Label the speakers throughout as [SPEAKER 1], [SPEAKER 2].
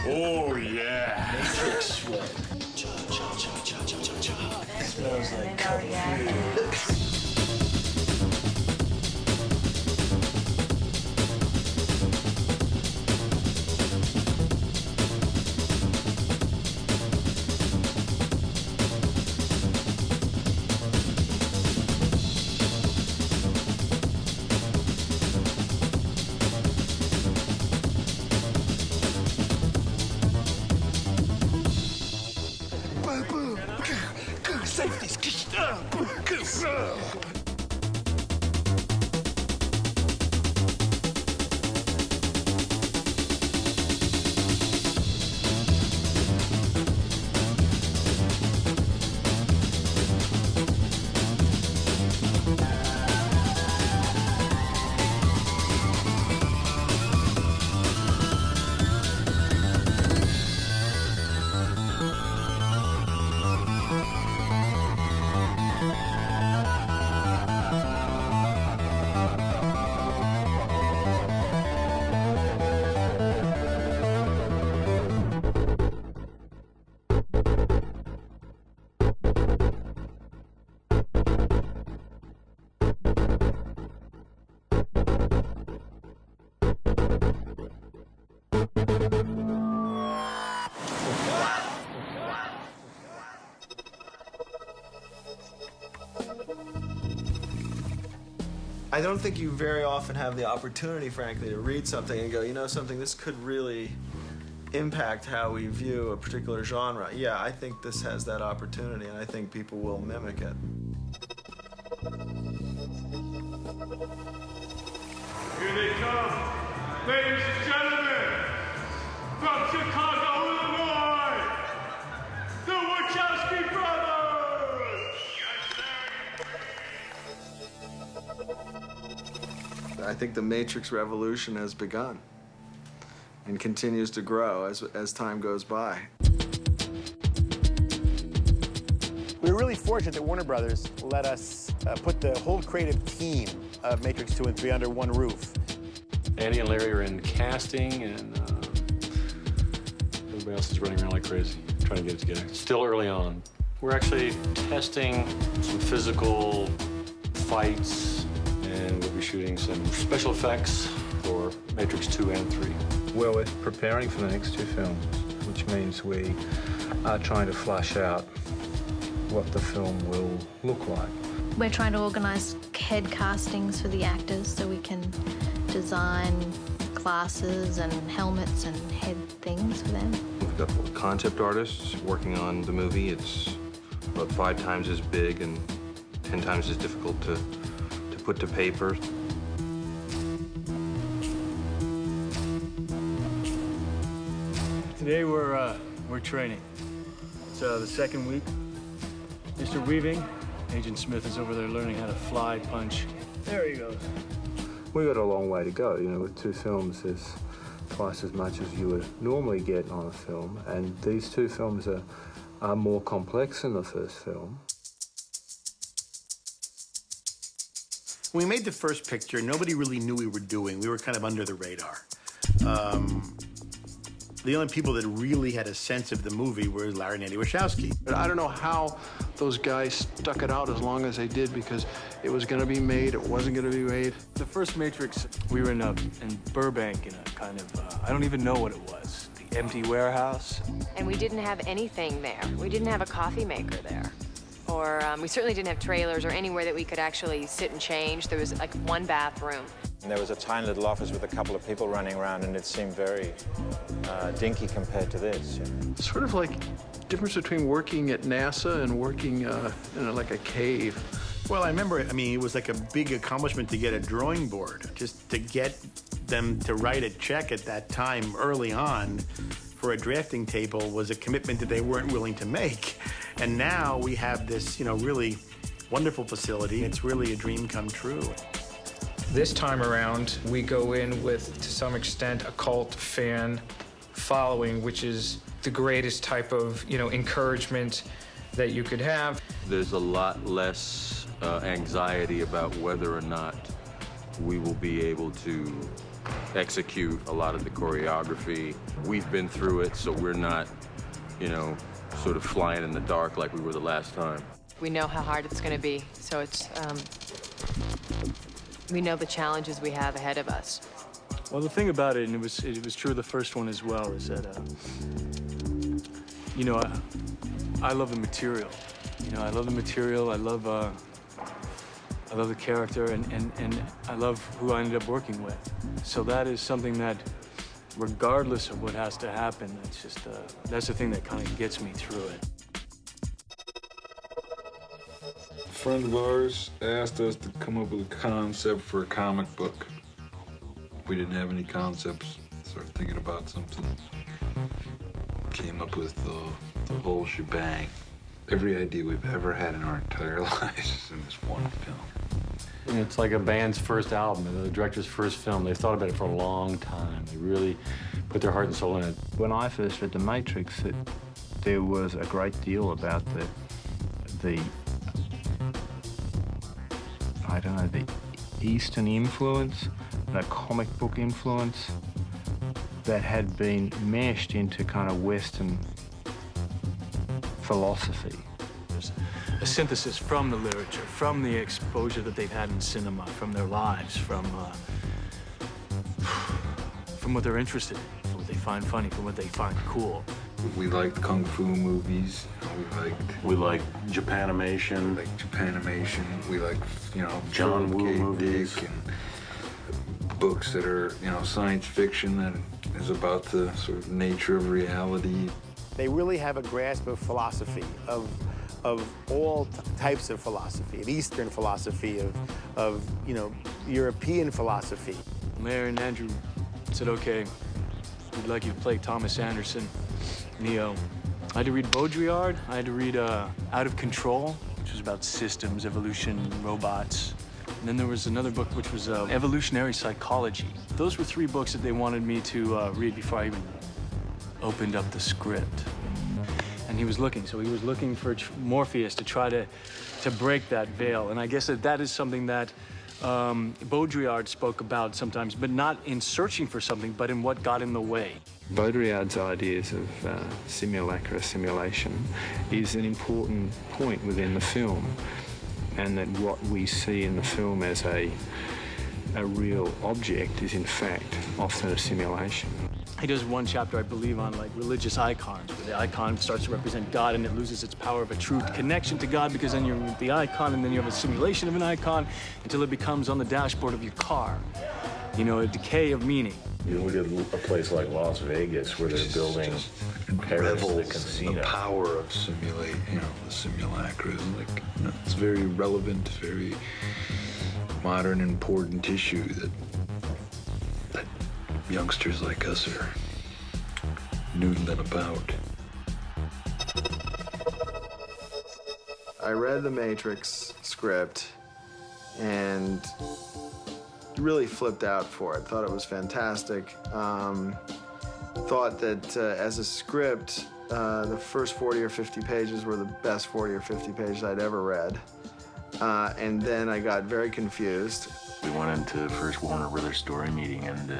[SPEAKER 1] Oh, yeah.
[SPEAKER 2] Matrix sweat. Smells like Kung Fu.
[SPEAKER 3] I don't think you very often have the opportunity, frankly, to read something and go, you know something, this could really impact how we view a particular genre. Yeah, I think this has that opportunity, and I think people will mimic it.
[SPEAKER 1] Here they come, ladies and gentlemen, from Chicago, Illinois, the Wachowski brothers!
[SPEAKER 3] I think the Matrix revolution has begun and continues to grow as time goes by.
[SPEAKER 4] We were really fortunate that Warner Brothers let us put the whole creative team of Matrix 2 and 3 under one roof.
[SPEAKER 5] Andy and Larry are in casting, and everybody else is running around like crazy, trying to get it together. It's still early on. We're actually testing some physical fights, and we'll be shooting some special effects for Matrix 2 and 3.
[SPEAKER 6] Well, we're preparing for the next two films, which means we are trying to flush out what the film will look like.
[SPEAKER 7] We're trying to organise head castings for the actors so we can design glasses and helmets and head things for them.
[SPEAKER 8] We've got concept artists working on the movie. It's about 5 times as big and 10 times as difficult to put to paper.
[SPEAKER 9] Today we're training. It's the second week. Mr. Weaving, Agent Smith is over there learning how to fly punch. There he goes.
[SPEAKER 6] We've got a long way to go. You know, with two films, there's twice as much as you would normally get on a film, and these two films are more complex than the first film.
[SPEAKER 4] When we made the first picture, nobody really knew we were doing. We were kind of under the radar. The only people that really had a sense of the movie were Larry and Andy Wachowski.
[SPEAKER 10] But I don't know how those guys stuck it out as long as they did, because it was going to be made, it wasn't going to be made.
[SPEAKER 9] The first Matrix, we were in Burbank in a kind of, I don't even know what it was, the empty warehouse.
[SPEAKER 11] And we didn't have anything there. We didn't have a coffee maker there. Or we certainly didn't have trailers or anywhere that we could actually sit and change. There was like one bathroom.
[SPEAKER 12] And there was a tiny little office with a couple of people running around, and it seemed very dinky compared to this. You know?
[SPEAKER 10] Sort of like difference between working at NASA and working in like a cave.
[SPEAKER 4] Well, I remember, it was like a big accomplishment to get a drawing board. Just to get them to write a check at that time early on for a drafting table was a commitment that they weren't willing to make. And now we have this, really wonderful facility. It's really a dream come true.
[SPEAKER 13] This time around, we go in with, to some extent, a cult fan following, which is the greatest type of, encouragement that you could have.
[SPEAKER 8] There's a lot less anxiety about whether or not we will be able to execute a lot of the choreography. We've been through it, so we're not, you know, sort of flying in the dark like we were the last time.
[SPEAKER 11] We know how hard it's going to be, so it's, we know the challenges we have ahead of us.
[SPEAKER 9] Well, the thing about it, and it was true of the first one as well, is that, you know, I love the material. You know, I love the material. I love the character, and I love who I ended up working with. So that is something that, regardless of what has to happen, it's just that's the thing that kind of gets me through it.
[SPEAKER 14] A friend of ours asked us to come up with a concept for a comic book. We didn't have any concepts, started thinking about something. Came up with the whole shebang. Every idea we've ever had in our entire lives is in this one film.
[SPEAKER 5] It's like a band's first album, the director's first film. They've thought about it for a long time. They really put their heart and soul in it.
[SPEAKER 6] When I first read The Matrix, there was a great deal about the I don't know, the Eastern influence, the comic book influence that had been meshed into kind of Western philosophy.
[SPEAKER 9] There's a synthesis from the literature, from the exposure that they've had in cinema, from their lives, from what they're interested in, from what they find funny, from what they find cool.
[SPEAKER 14] We liked kung fu movies.
[SPEAKER 4] We like Japanimation.
[SPEAKER 14] We like Japanimation. We like, you know,
[SPEAKER 4] John Woo movies.
[SPEAKER 14] And books that are, you know, science fiction that is about the sort of nature of reality.
[SPEAKER 15] They really have a grasp of philosophy, of all types of philosophy, of Eastern philosophy, of you know, European philosophy.
[SPEAKER 9] Mayor and Andrew said, okay, we'd like you to play Thomas Anderson, Neo. I had to read Baudrillard. I had to read Out of Control, which was about systems, evolution, robots. And then there was another book which was Evolutionary Psychology. Those were 3 books that they wanted me to read before I even opened up the script. And he was looking for Morpheus to try to break that veil. And I guess that is something that Baudrillard spoke about sometimes, but not in searching for something, but in what got in the way.
[SPEAKER 6] Baudrillard's ideas of simulacra, simulation, is an important point within the film, and that what we see in the film as a real object is in fact often a simulation.
[SPEAKER 9] He does one chapter, I believe, on like religious icons, where the icon starts to represent God and it loses its power of a true connection to God, because then you're with the icon and then you have a simulation of an icon until it becomes on the dashboard of your car. You know, a decay of meaning.
[SPEAKER 16] You look at a place like Las Vegas where they're building Paris, the casino.
[SPEAKER 14] The power of simulate, you know, the simulacra is like, you know, it's very relevant, very modern, important issue that youngsters like us are noodling about.
[SPEAKER 3] I read the Matrix script and really flipped out for it. Thought it was fantastic. Thought that as a script, the first 40 or 50 pages were the best 40 or 50 pages I'd ever read. And then I got very confused.
[SPEAKER 16] We went into the first Warner Brothers story meeting and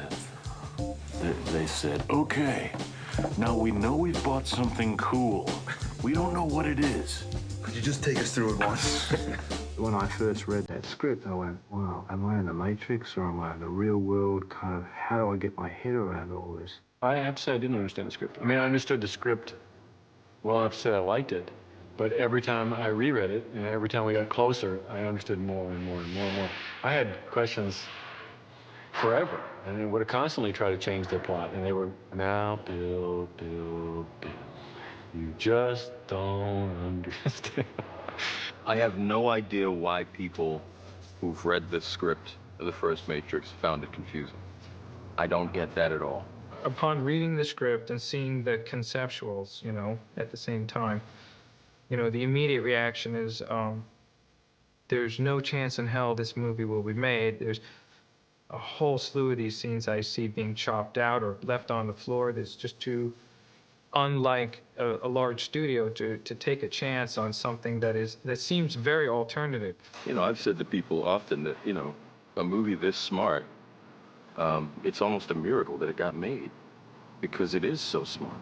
[SPEAKER 16] they said, okay, now we know we've bought something cool. We don't know what it is.
[SPEAKER 14] Could you just take us through it once?
[SPEAKER 6] When I first read that script, I went, wow, am I in the Matrix or am I in the real world? Kind of, how do I get my head around all this?
[SPEAKER 5] I have to say I didn't understand the script. I mean, I understood the script well enough to say I liked it, but every time I reread it, and every time we got closer, I understood more and more and more and more. I had questions forever, and they would have constantly tried to change their plot, and they were, now, Bill, you just don't understand.
[SPEAKER 8] I have no idea why people who've read the script of the first Matrix found it confusing. I don't get that at all.
[SPEAKER 13] Upon reading the script and seeing the conceptuals, you know, at the same time, you know, the immediate reaction is, there's no chance in hell this movie will be made. There's a whole slew of these scenes I see being chopped out or left on the floor. That's just too unlike a large studio to take a chance on something that seems very alternative.
[SPEAKER 8] You know, I've said to people often that, you know, a movie this smart
[SPEAKER 16] It's almost a miracle that it got made because it is so smart.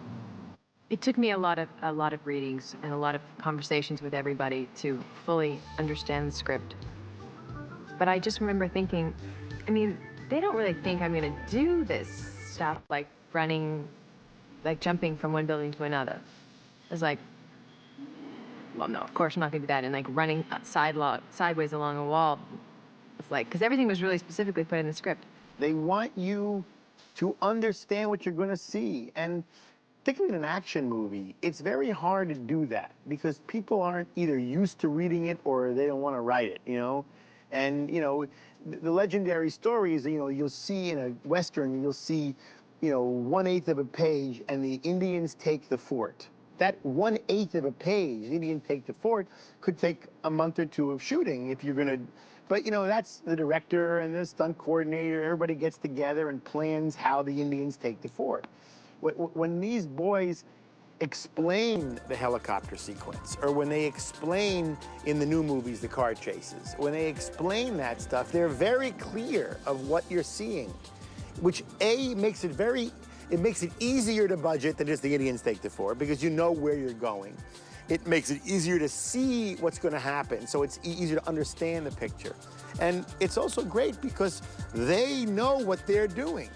[SPEAKER 11] It took me a lot of readings and a lot of conversations with everybody to fully understand the script. But I just remember thinking, I mean, they don't really think I'm gonna do this stuff like running, like jumping from one building to another. It's like, well, no, of course I'm not gonna do that. And like running sideways along a wall. It's like, because everything was really specifically put in the script.
[SPEAKER 15] They want you to understand what you're gonna see. And particularly in an action movie, it's very hard to do that because people aren't either used to reading it or they don't want to write it, you know? And, you know, the legendary stories, you know, you'll see in a Western, you'll see, you know, 1/8 of a page and the Indians take the fort. That 1/8 of a page, the Indians take the fort, could take a month or two of shooting if you're gonna, but you know, that's the director and the stunt coordinator, everybody gets together and plans how the Indians take the fort. When these boys explain the helicopter sequence, or when they explain in the new movies the car chases, when they explain that stuff, they're very clear of what you're seeing, which makes it easier to budget than just the Indians take the fort because you know where you're going. It makes it easier to see what's going to happen, so it's easier to understand the picture. And it's also great because they know what they're doing.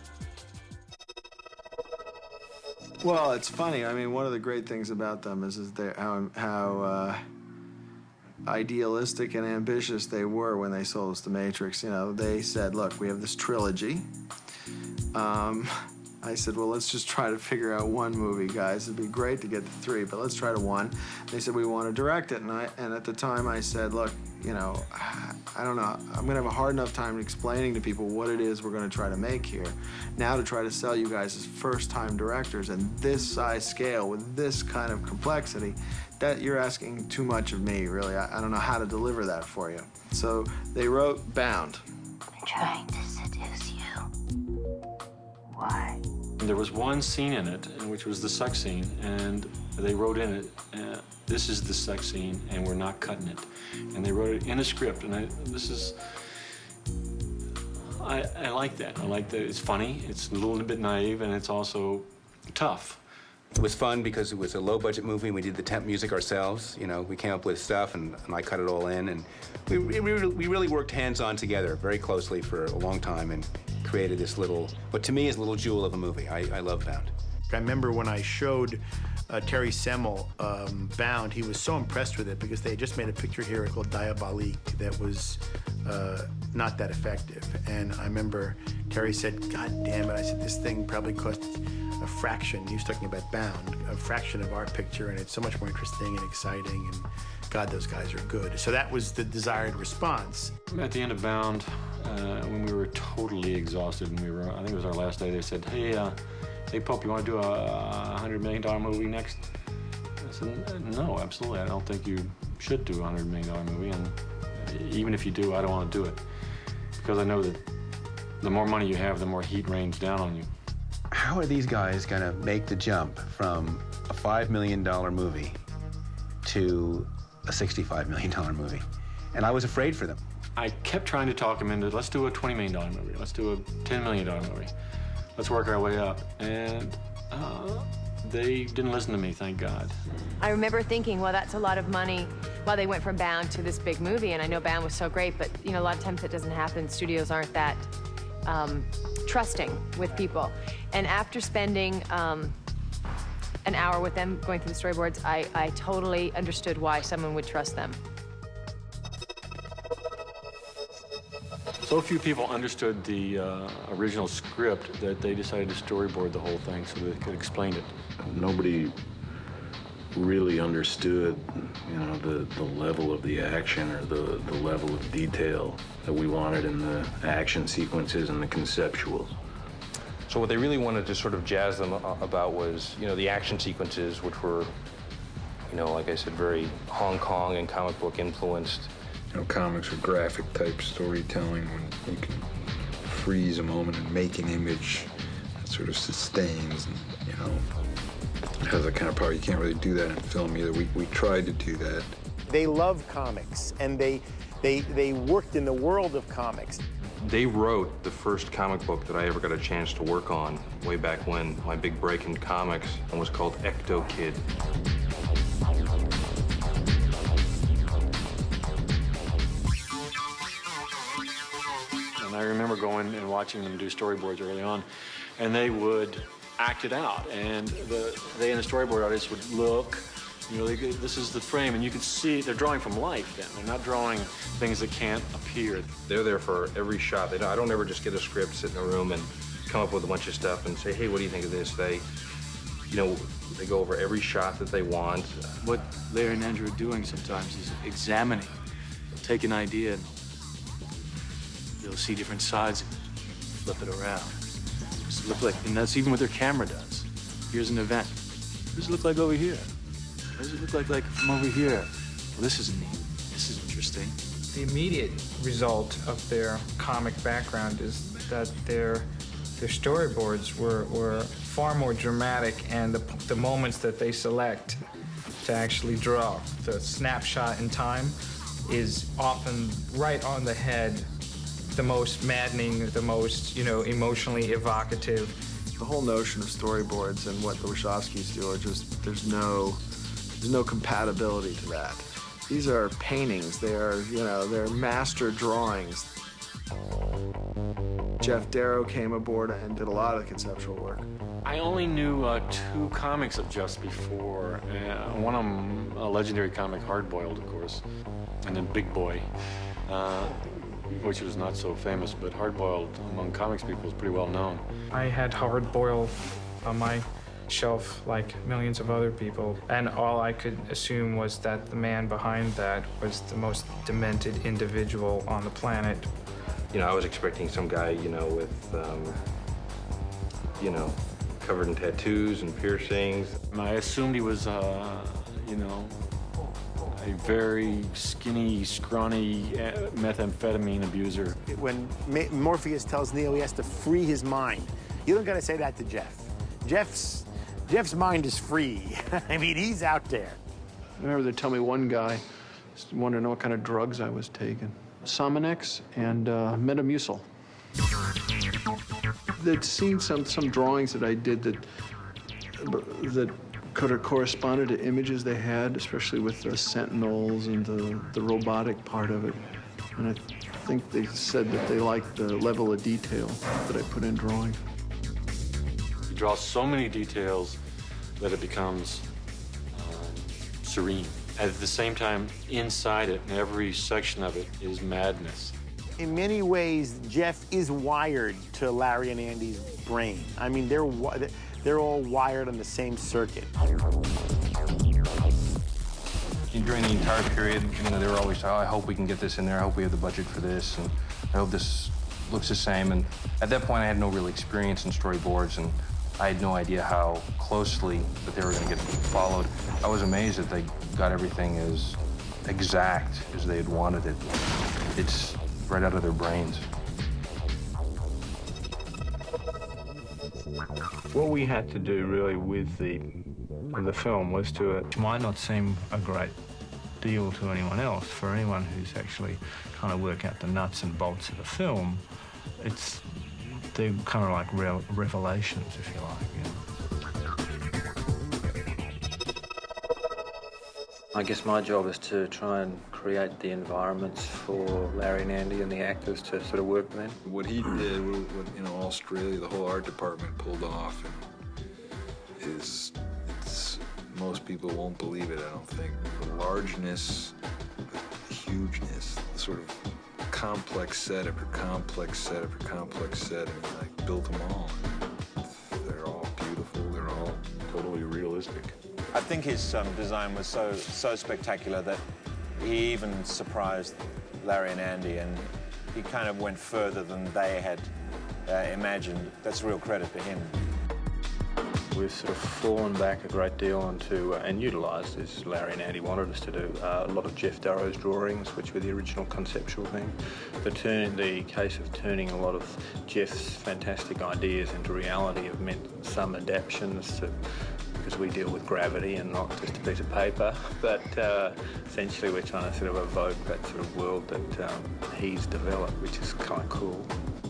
[SPEAKER 3] Well, it's funny. I mean, one of the great things about them is how idealistic and ambitious they were when they sold us The Matrix. You know, they said, look, we have this trilogy. I said, well, let's just try to figure out one movie, guys. It'd be great to get to 3, but let's try to 1. They said, we want to direct it. And at the time, I said, look, you know, I don't know. I'm going to have a hard enough time explaining to people what it is we're going to try to make here. Now to try to sell you guys as first-time directors and this size scale with this kind of complexity, that you're asking too much of me, really. I don't know how to deliver that for you. So they wrote Bound.
[SPEAKER 2] I'm trying to seduce you. Why?
[SPEAKER 5] There was one scene in it, which was the sex scene, and they wrote in it, this is the sex scene, and we're not cutting it. And they wrote it in a script, and I like that. I like that it's funny, it's a little bit naive, and it's also tough.
[SPEAKER 17] It was fun because it was a low-budget movie. We did the temp music ourselves. You know, we came up with stuff, and I cut it all in. And we really worked hands-on together very closely for a long time and created this little, what to me is a little jewel of a movie. I love Bound.
[SPEAKER 4] I remember when I showed Terry Semel Bound, he was so impressed with it because they had just made a picture here called Diabolique that was not that effective. And I remember Terry said, God damn it. I said, this thing probably cost a fraction, he was talking about Bound, a fraction of our picture, and it's so much more interesting and exciting, and God, those guys are good. So that was the desired response.
[SPEAKER 5] At the end of Bound, when we were totally exhausted, and I think it was our last day, they said, hey Pope, you want to do a $100 million movie next? I said, no, absolutely. I don't think you should do a $100 million movie, and even if you do, I don't want to do it. Because I know that the more money you have, the more heat rains down on you.
[SPEAKER 17] How are these guys going to make the jump from a $5 million movie to a $65 million movie? And I was afraid for them.
[SPEAKER 5] I kept trying to talk them into, let's do a $20 million movie. Let's do a $10 million movie. Let's work our way up. And they didn't listen to me, thank God.
[SPEAKER 11] I remember thinking, well, that's a lot of money. Well, they went from Bound to this big movie, and I know Bound was so great, but you know, a lot of times it doesn't happen. Studios aren't that trusting with people. And after spending an hour with them going through the storyboards, I totally understood why someone would trust them.
[SPEAKER 5] So few people understood the original script that they decided to storyboard the whole thing so they could explain it.
[SPEAKER 16] Nobody really understood, you know, the level of the action or the level of detail that we wanted in the action sequences and the conceptuals.
[SPEAKER 8] So what they really wanted to sort of jazz them about was, you know, the action sequences, which were, you know, like I said, very Hong Kong and comic book influenced.
[SPEAKER 14] You know, comics are graphic type storytelling when you can freeze a moment and make an image that sort of sustains and, you know, has that kind of power. You can't really do that in film either. We tried to do that.
[SPEAKER 15] They love comics, and they worked in the world of comics.
[SPEAKER 8] They wrote the first comic book that I ever got a chance to work on way back when. My big break in comics was called Ecto Kid.
[SPEAKER 5] And I remember going and watching them do storyboards early on, and they would act it out. And they and the storyboard artists would look, this is the frame, and you could see they're drawing from life then. They're not drawing things that can't appear.
[SPEAKER 8] They're there for every shot. I don't ever just get a script, sit in a room, and come up with a bunch of stuff and say, hey, what do you think of this? They go over every shot that they want.
[SPEAKER 9] What Larry and Andrew are doing sometimes is examining. They'll take an idea and they'll see different sides and flip it around. Does it look like, and that's even what their camera does. Here's an event. What does it look like over here? What does it look like from over here? Well, this is neat. This is interesting.
[SPEAKER 13] The immediate result of their comic background is that their storyboards were far more dramatic, and the moments that they select to actually draw, the snapshot in time, is often right on the head, the most maddening, the most, emotionally evocative.
[SPEAKER 3] The whole notion of storyboards and what the Wachowskis do are just, there's no compatibility to that. These are paintings, they're master drawings. Jeff Darrow came aboard and did a lot of conceptual work.
[SPEAKER 5] I only knew 2 comics of Jeff's before. One of them, a legendary comic, Hard Boiled, of course, and then Big Boy, which was not so famous, but Hard Boiled among comics people is pretty well known.
[SPEAKER 13] I had Hard Boiled on my shelf like millions of other people, and all I could assume was that the man behind that was the most demented individual on the planet.
[SPEAKER 8] I was expecting some guy, with, covered in tattoos and piercings.
[SPEAKER 5] And I assumed he was, a very skinny, scrawny methamphetamine abuser.
[SPEAKER 15] When Morpheus tells Neo he has to free his mind, you don't gotta say that to Jeff. Jeff's mind is free. I mean, he's out there.
[SPEAKER 10] I remember they tell me one guy wanted to know what kind of drugs I was taking. Sominex and Metamucil. They'd seen some drawings that I did that could have corresponded to images they had, especially with the sentinels and the robotic part of it. And I think they said that they liked the level of detail that I put in drawing.
[SPEAKER 5] You draw so many details that it becomes serene. At the same time, inside it, in every section of it, is madness.
[SPEAKER 15] In many ways, Jeff is wired to Larry and Andy's brain. I mean, they're all wired on the same circuit.
[SPEAKER 8] During the entire period, they were always, I hope we can get this in there. I hope we have the budget for this, and I hope this looks the same. And at that point, I had no real experience in storyboards, and I had no idea how closely that they were going to get followed. I was amazed that they got everything as exact as they had wanted it. It's right out of their brains.
[SPEAKER 6] What we had to do really with the film was to, it might not seem a great deal to anyone else, for anyone who's actually kind of work out the nuts and bolts of the film, they're kind of like revelations, if you like.
[SPEAKER 18] I guess my job is to try and create the environments for Larry and Andy and the actors to sort of work within.
[SPEAKER 14] What he did, what Australia, the whole art department pulled off, is most people won't believe it. I don't think the largeness, the hugeness, the sort of complex set after complex set after complex set, and he like built them all. They're all beautiful. They're all totally realistic.
[SPEAKER 12] I think his design was so spectacular that he even surprised Larry and Andy, and he kind of went further than they had imagined. That's a real credit to him.
[SPEAKER 18] We've sort of fallen back a great deal onto, and utilised, as Larry and Andy wanted us to do, a lot of Jeff Darrow's drawings, which were the original conceptual thing. The case of turning a lot of Jeff's fantastic ideas into reality have meant some adaptations to, because we deal with gravity and not just a piece of paper. But essentially, we're trying to sort of evoke that sort of world that he's developed, which is kind of cool.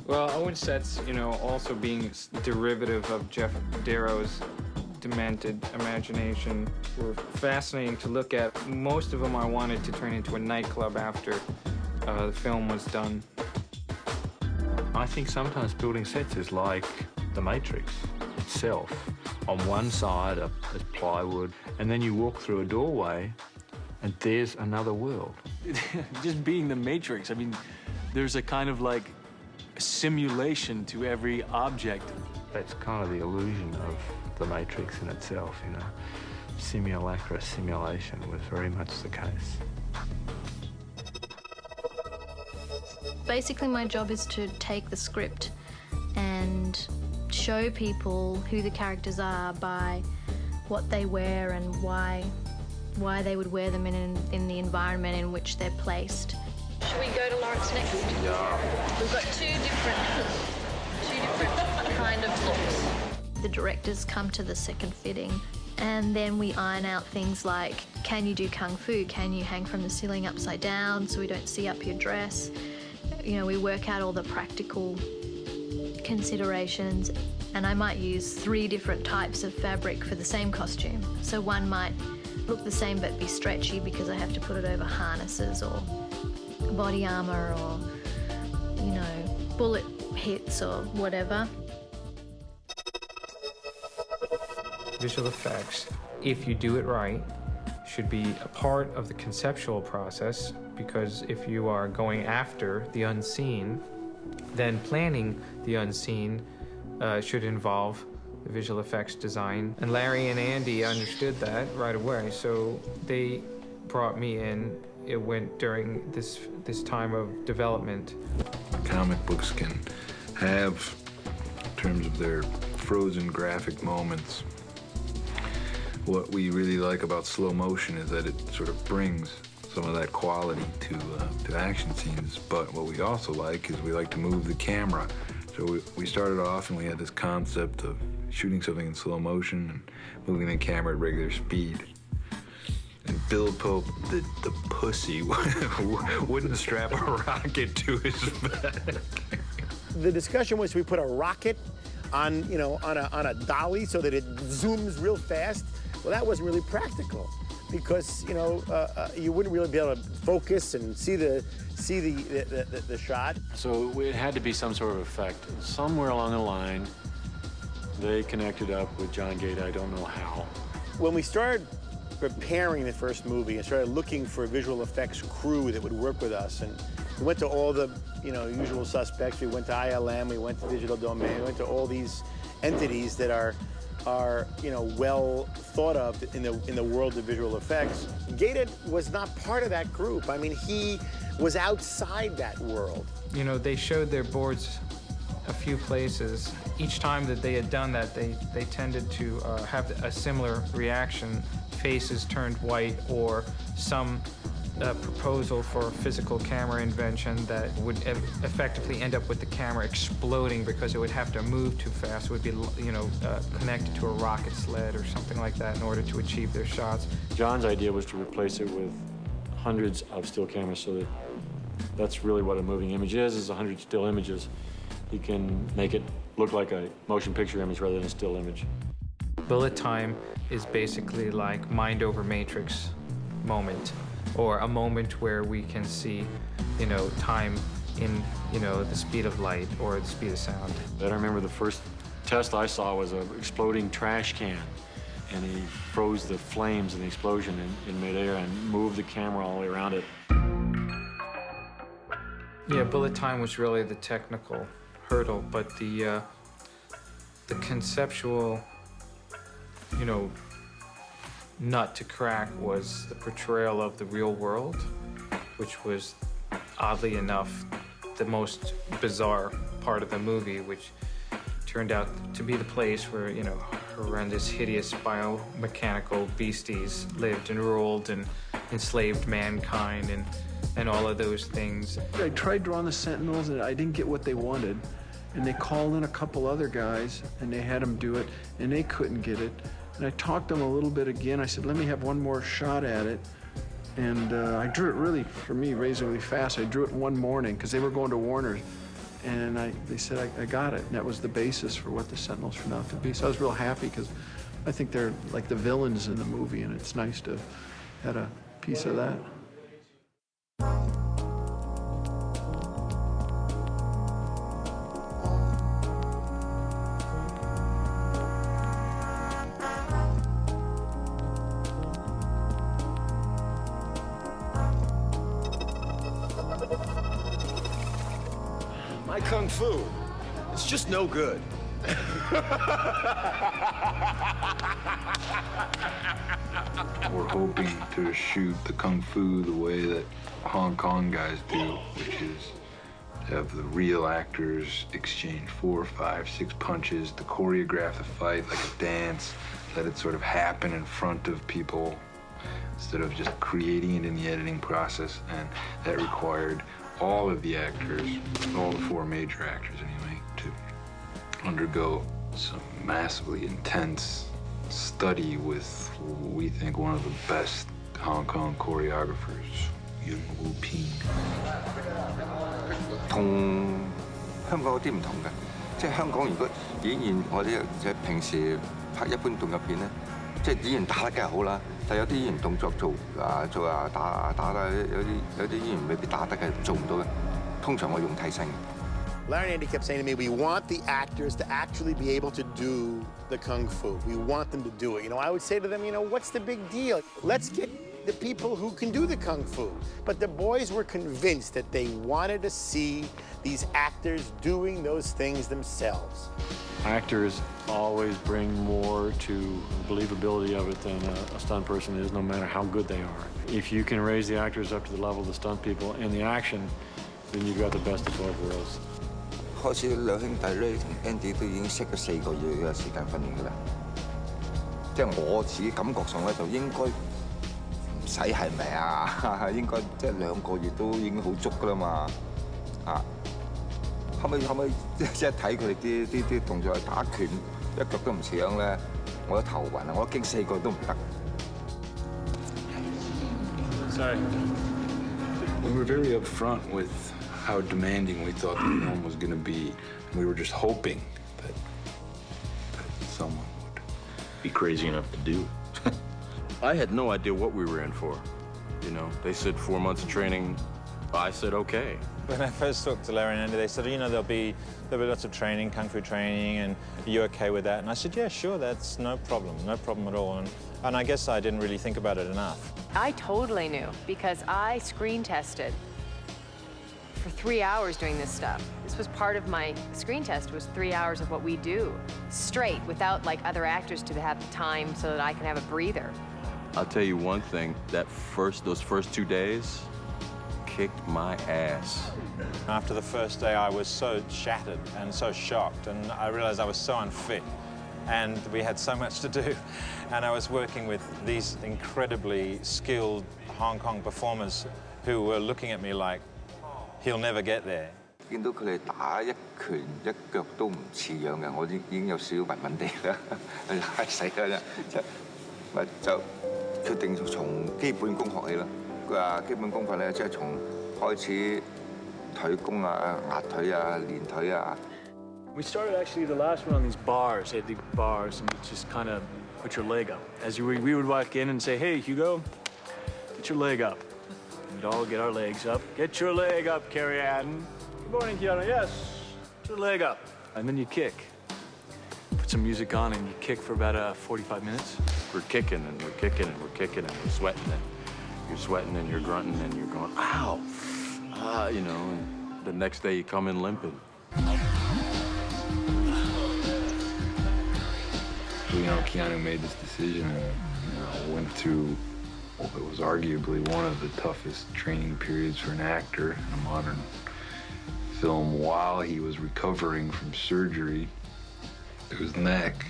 [SPEAKER 13] Well, Owen sets, also being derivative of Jeff Darrow's demented imagination were fascinating to look at. Most of them I wanted to turn into a nightclub after the film was done.
[SPEAKER 6] I think sometimes building sets is like the Matrix itself. On one side is plywood, and then you walk through a doorway and there's another world.
[SPEAKER 9] Just being the Matrix, I mean, there's a kind of like a simulation to every object.
[SPEAKER 6] That's kind of the illusion of the Matrix in itself, Simulacra simulation was very much the case.
[SPEAKER 7] Basically, my job is to take the script and show people who the characters are by what they wear and why they would wear them in the environment in which they're placed. Should we go to Lawrence next? Yeah. We've got two different kind of looks. The directors come to the second fitting, and then we iron out things like, can you do kung fu? Can you hang from the ceiling upside down so we don't see up your dress? We work out all the practical considerations, and I might use 3 different types of fabric for the same costume. So one might look the same but be stretchy because I have to put it over harnesses or body armor or, bullet hits or whatever.
[SPEAKER 13] Visual effects, if you do it right, should be a part of the conceptual process, because if you are going after the unseen, then planning the unseen should involve the visual effects design. And Larry and Andy understood that right away, so they brought me in. It went during this time of development.
[SPEAKER 14] Comic books can have, in terms of their frozen graphic moments, what we really like about slow motion is that it sort of brings some of that quality to action scenes. But what we also like is we like to move the camera. So we started off and we had this concept of shooting something in slow motion and moving the camera at regular speed. And Bill Pope, the pussy, wouldn't strap a rocket to his back.
[SPEAKER 15] The discussion was, we put a rocket on a dolly so that it zooms real fast. Well, that wasn't really practical because you wouldn't really be able to focus and see the shot.
[SPEAKER 5] So it had to be some sort of effect. Somewhere along the line, they connected up with John Gate. I don't know how.
[SPEAKER 15] When we started preparing the first movie and started looking for a visual effects crew that would work with us, and we went to all the usual suspects. We went to ILM, we went to Digital Domain, we went to all these entities that are well thought of in the world of visual effects. Gated was not part of that group. I mean, he was outside that world.
[SPEAKER 13] They showed their boards a few places. Each time that they had done that, they tended to have a similar reaction. Faces turned white, or some proposal for a physical camera invention that would effectively end up with the camera exploding because it would have to move too fast. It would be, connected to a rocket sled or something like that in order to achieve their shots.
[SPEAKER 5] John's idea was to replace it with hundreds of still cameras, so that's really what a moving image is 100 still images. You can make it look like a motion picture image rather than a still image.
[SPEAKER 13] Bullet time is basically like mind over matrix moment, or a moment where we can see, time in, the speed of light or the speed of sound.
[SPEAKER 5] I remember the first test I saw was an exploding trash can, and he froze the flames and the explosion in midair and moved the camera all the way around it.
[SPEAKER 13] Yeah, bullet time was really the technical hurdle, but the conceptual, nut to crack was the portrayal of the real world, which was, oddly enough, the most bizarre part of the movie, which turned out to be the place where, horrendous, hideous biomechanical beasties lived and ruled and enslaved mankind and all of those things.
[SPEAKER 10] I tried drawing the Sentinels and I didn't get what they wanted. And they called in a couple other guys and they had them do it and they couldn't get it. And I talked to them a little bit again. I said, let me have one more shot at it. And I drew it really, for me, razorly fast. I drew it in one morning because they were going to Warner's. And they said, I got it. And that was the basis for what the Sentinels turned out to be. So I was real happy because I think they're like the villains in the movie, and it's nice to have a piece of that.
[SPEAKER 19] My kung fu, it's just no good.
[SPEAKER 14] We're hoping to shoot the kung fu the way that Hong Kong guys do, which is have the real actors exchange 4, 5, 6 punches, to choreograph the fight like a dance, let it sort of happen in front of people instead of just creating it in the editing process. And that required all of the actors, all the 4 major actors anyway, to undergo some massively intense study with, we think, one of the best Hong Kong choreographers, Yuen Wu Ping.
[SPEAKER 20] 同香港嗰啲唔同嘅，即係香港如果演員我哋即係平時拍一般動作片咧，即係演員打得梗係好啦，但係有啲演員動作做打啦，有啲演員未必打得嘅，做唔到嘅。通常我用替身嘅。
[SPEAKER 15] Larry and Andy kept saying to me, we want the actors to actually be able to do the kung fu. We want them to do it. You know, I would say to them, you know, what's the big deal? Let's get the people who can do the kung fu. But the boys were convinced that they wanted to see these actors doing those things themselves.
[SPEAKER 5] Actors always bring more to the believability of it than a stunt person is, no matter how good they are. If you can raise the actors up to the level of the stunt people and the action, then you've got the best of both worlds.
[SPEAKER 20] 開始兩兄弟 Ray 同 Andy 都已經識咗4個月嘅時間訓練㗎啦。即係我自己感覺上咧，就應該唔使係咪啊？應該即係2個月都已經好足㗎啦嘛。啊，可唔可以即係睇佢哋啲動作打拳一腳都唔似樣咧？我都頭暈啊！我經4個月都唔得。
[SPEAKER 14] Sorry. We were very upfront with how demanding we thought the film was going to be. We were just hoping that someone would
[SPEAKER 16] be crazy enough to do it.
[SPEAKER 21] I had no idea what we were in for. You know, they said 4 months of training. I said, okay.
[SPEAKER 12] When I first talked to Larry and Andy, they said, you know, there'll be lots of training, kung fu training, and are you okay with that? And I said, yeah, sure, that's no problem at all. And I guess I didn't really think about it enough.
[SPEAKER 11] I totally knew because I screen tested for 3 hours doing this stuff. This was part of my screen test, was 3 hours of what we do, straight, without like other actors to have time so that I can have a breather.
[SPEAKER 21] I'll tell you one thing, those first 2 days kicked my ass.
[SPEAKER 12] After the first day, I was so shattered and so shocked, and I realized I was so unfit, and we had so much to do. And I was working with these incredibly skilled Hong Kong performers who were looking at me like, he'll never get there.
[SPEAKER 20] 見到佢哋打一拳一腳都唔似樣嘅，我已經有少少暈暈地啦，係死啦啫，咪就決定從基本功學起啦。佢話基本功法咧，即係從開始腿功啊、壓腿啊、練腿啊。
[SPEAKER 9] We started actually the last one on these bars. They had the bars, and you just kind of put your leg up. We would walk in and say, "Hey, Hugo, get your leg up." We'd all get our legs up. Get your leg up, Carrie Ann. Good morning, Keanu. Yes, get your leg up. And then you kick. Put some music on and you kick for about 45 minutes.
[SPEAKER 21] We're kicking and we're kicking and we're kicking and we're sweating and you're sweating and you're grunting and you're going, ow, you know, and the next day you come in limping.
[SPEAKER 14] You know, Keanu made this decision and went through what was arguably one of the toughest training periods for an actor in a modern film while he was recovering from surgery to his neck.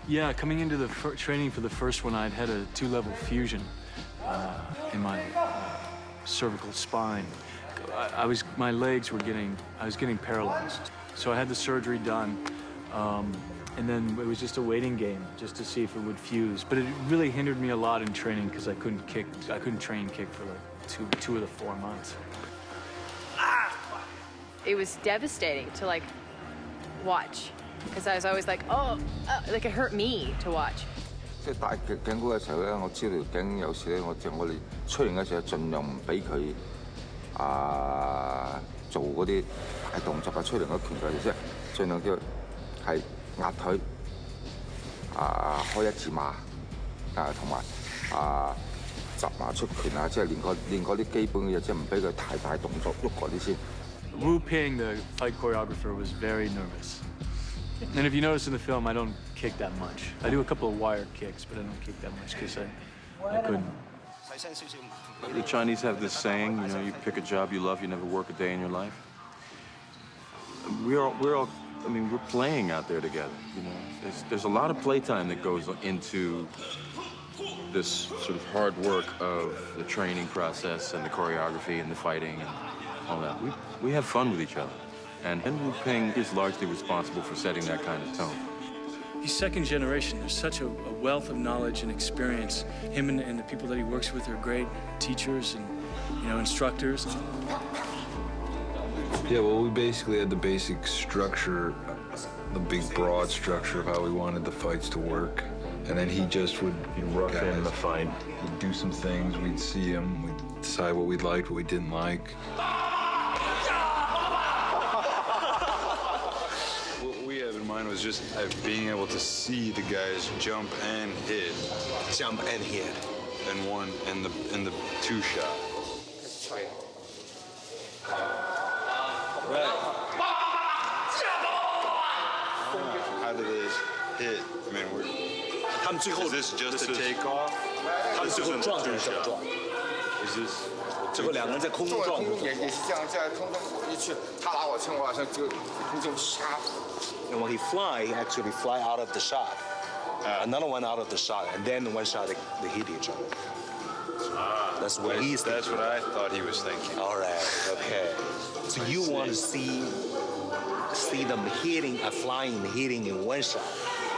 [SPEAKER 9] Yeah, coming into the training for the first one, I'd had a 2-level fusion in my cervical spine. I was getting paralyzed. So I had the surgery done. And then it was just a waiting game, just to see if it would fuse. But it really hindered me a lot in training because I couldn't train kick for like two of the 4 months.
[SPEAKER 11] It was devastating to like watch because I was always like, oh, like it hurt me to watch.
[SPEAKER 20] 即係大頸鼓嘅時候咧，我知道條頸有時咧，我哋出完嘅時候，盡量唔俾佢做嗰啲大動作啊，出嚟嗰拳腳，即係盡量叫係壓腿開一字馬同埋集馬出拳啊，即係練嗰啲基本嘅嘢，即係唔俾佢太大動作喐嗰啲先。
[SPEAKER 9] Wu Ping, the fight choreographer, was very nervous. And if you notice in the film, I don't kick that much. I do a couple of wire kicks, but I don't kick that much because I couldn't.
[SPEAKER 21] The Chinese have this saying, you know, you pick a job you love, you never work a day in your life. We're all, I mean, we're playing out there together, you know. There's a lot of playtime that goes into this sort of hard work of the training process and the choreography and the fighting and all that. We have fun with each other. And Wu Ping is largely responsible for setting that kind of tone.
[SPEAKER 9] He's second generation. There's such a wealth of knowledge and experience. Him and the people that he works with are great teachers and, you know, instructors.
[SPEAKER 14] Yeah, well, we basically had the basic structure, the big broad structure of how we wanted the fights to work. And then he just would rough in the fight. He'd do some things, we'd see him, we'd decide what we liked, what we didn't like. What we have in mind was just being able to see the guys jump and hit.
[SPEAKER 19] Jump and hit.
[SPEAKER 14] In the two shot. How do they hit? I mean, is this just a takeoff?
[SPEAKER 19] 他们最后撞就是这撞。
[SPEAKER 14] Is this?
[SPEAKER 19] 最后两个人在空中撞。
[SPEAKER 20] 也是这样，在空中一去，他拿我枪，我好像就空中杀。
[SPEAKER 19] And when he fly, he actually fly out of the shot. Another one out of the shot, and then one shot they hit each other. That's what he's thinking.
[SPEAKER 14] That's what I thought he was thinking.
[SPEAKER 19] All right. Okay. So you want to see them hitting, flying, hitting in one shot.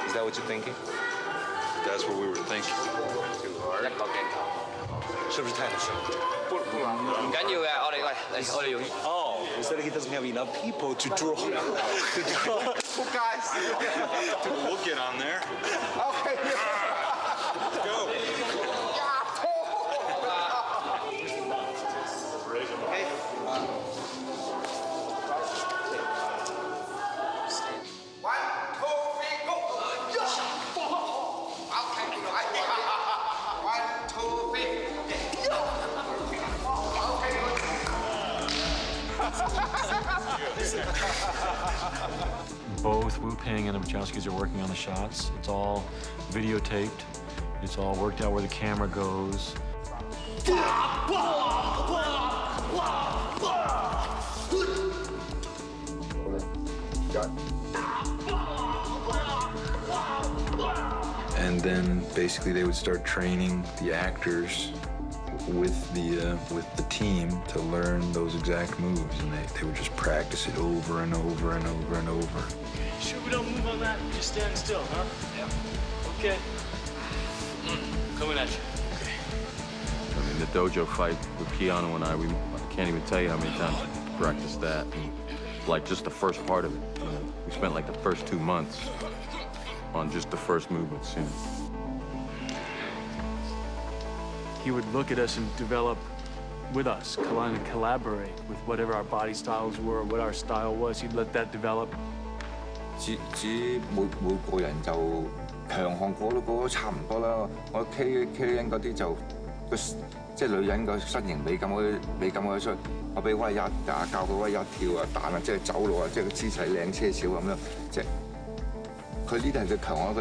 [SPEAKER 19] Is that what you're thinking?
[SPEAKER 14] That's what we were thinking.
[SPEAKER 19] Too hard. 是不是太少？唔緊要嘅，我哋用。Oh, instead he doesn't have enough people to draw.
[SPEAKER 20] Guys.
[SPEAKER 14] We'll get on there.
[SPEAKER 20] Okay.
[SPEAKER 14] Let's go.
[SPEAKER 5] Both Wu Ping and the Wachowskis are working on the shots. It's all videotaped. It's all worked out where the camera goes.
[SPEAKER 14] And then basically they would start training the actors with the team to learn those exact moves, and they would just practice it over and over and over and over.
[SPEAKER 9] Sure we don't move on that? Just stand still, huh? Yeah. Okay. Coming at you. Okay.
[SPEAKER 21] I mean, the dojo fight with Keanu and I can't even tell you how many times we practiced that. And, like, just the first part of it. You know, we spent like the first 2 months on just the first movements. You know.
[SPEAKER 9] He would look at us and develop with us, collaborate with whatever our body styles were, what our style was. He'd let that develop.
[SPEAKER 20] 只每個人就強項個都差唔多啦。我 K 嗰啲就即係女人個身形美感嗰出，我俾威一教佢威一跳啊、彈啊，即係走路啊，即係個姿勢靚些少咁樣，即係佢呢啲係佢強項，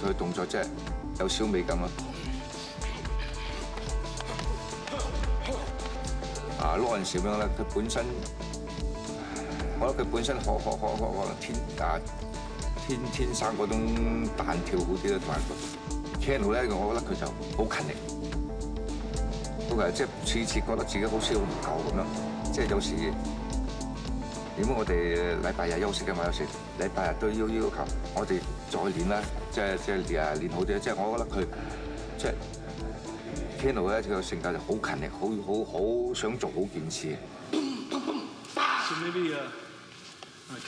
[SPEAKER 20] 佢動作即係有少美感咯。Lawrence 咁樣咧，佢本身，我覺得佢本身可能天生嗰種彈跳好啲啦，同埋 Keanu 咧，我覺得佢就好勤力，即係次覺得自己好似好唔夠咁樣，即係有時點我哋禮拜日休息嘅嘛，有時禮拜日都要求我哋再練啦，即係練好啲。即係我覺得佢即係 Keanu 咧，佢個性格就好勤力，好想做好件事。
[SPEAKER 9] So maybe,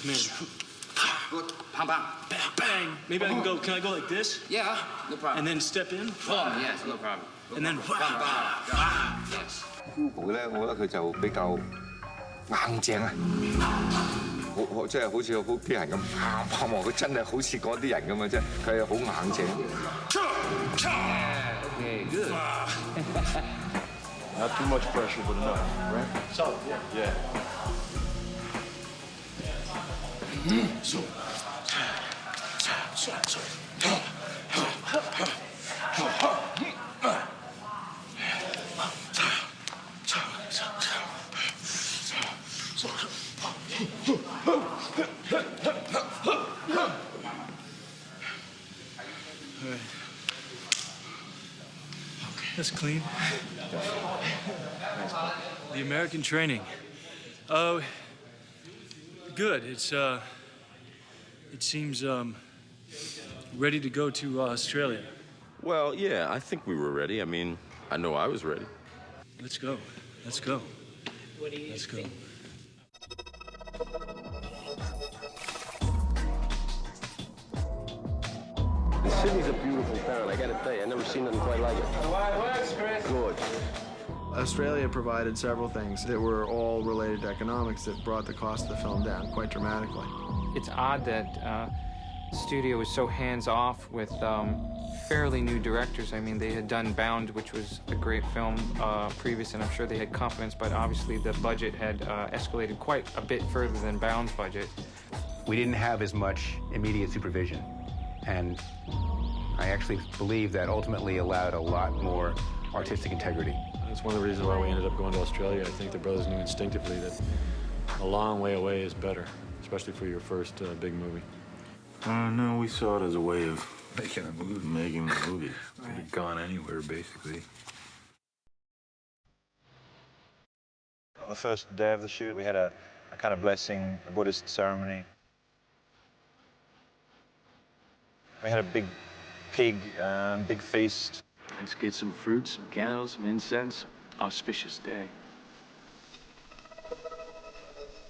[SPEAKER 9] Commander.
[SPEAKER 1] Good. Pam pam.
[SPEAKER 9] Bang, bang. Maybe I can go. Can I go like this?
[SPEAKER 1] Yeah, no problem.
[SPEAKER 9] And then step in.
[SPEAKER 1] Yes, no problem.
[SPEAKER 9] And then.
[SPEAKER 1] Yes.
[SPEAKER 20] Hugo 咧，我覺得佢就比較硬淨啊，即係好似好啲人咁砰砰喎，佢真係好似嗰啲人咁啊，即係佢係好硬淨。
[SPEAKER 1] Okay, good.
[SPEAKER 21] Not too much pressure, but enough, right?
[SPEAKER 9] Solid, yeah.
[SPEAKER 21] So.
[SPEAKER 9] That's clean. The American training. Oh, good. It seems ready to go to Australia.
[SPEAKER 22] Well, yeah, I think we were ready. I mean, I know I was ready.
[SPEAKER 9] Let's go. Let's go. Let's go.
[SPEAKER 23] Sydney's a beautiful town, I gotta tell you. I've never seen nothing quite like it. Gorgeous.
[SPEAKER 3] Australia provided several things that were all related to economics that brought the cost of the film down quite dramatically.
[SPEAKER 13] It's odd that studio was so hands-off with fairly new directors. I mean, they had done Bound, which was a great film previous, and I'm sure they had confidence, but obviously the budget had escalated quite a bit further than Bound's budget.
[SPEAKER 17] We didn't have as much immediate supervision, and I actually believe that ultimately allowed a lot more artistic integrity.
[SPEAKER 5] That's one of the reasons why we ended up going to Australia. I think the brothers knew instinctively that a long way away is better, especially for your first big movie.
[SPEAKER 14] No, we saw it as a way of making a movie. Could have gone anywhere, basically.
[SPEAKER 12] On the first day of the shoot, we had a kind of blessing, a Buddhist ceremony. We had a big pig, big feast.
[SPEAKER 9] Let's get some fruit, some candles, some incense. Auspicious day.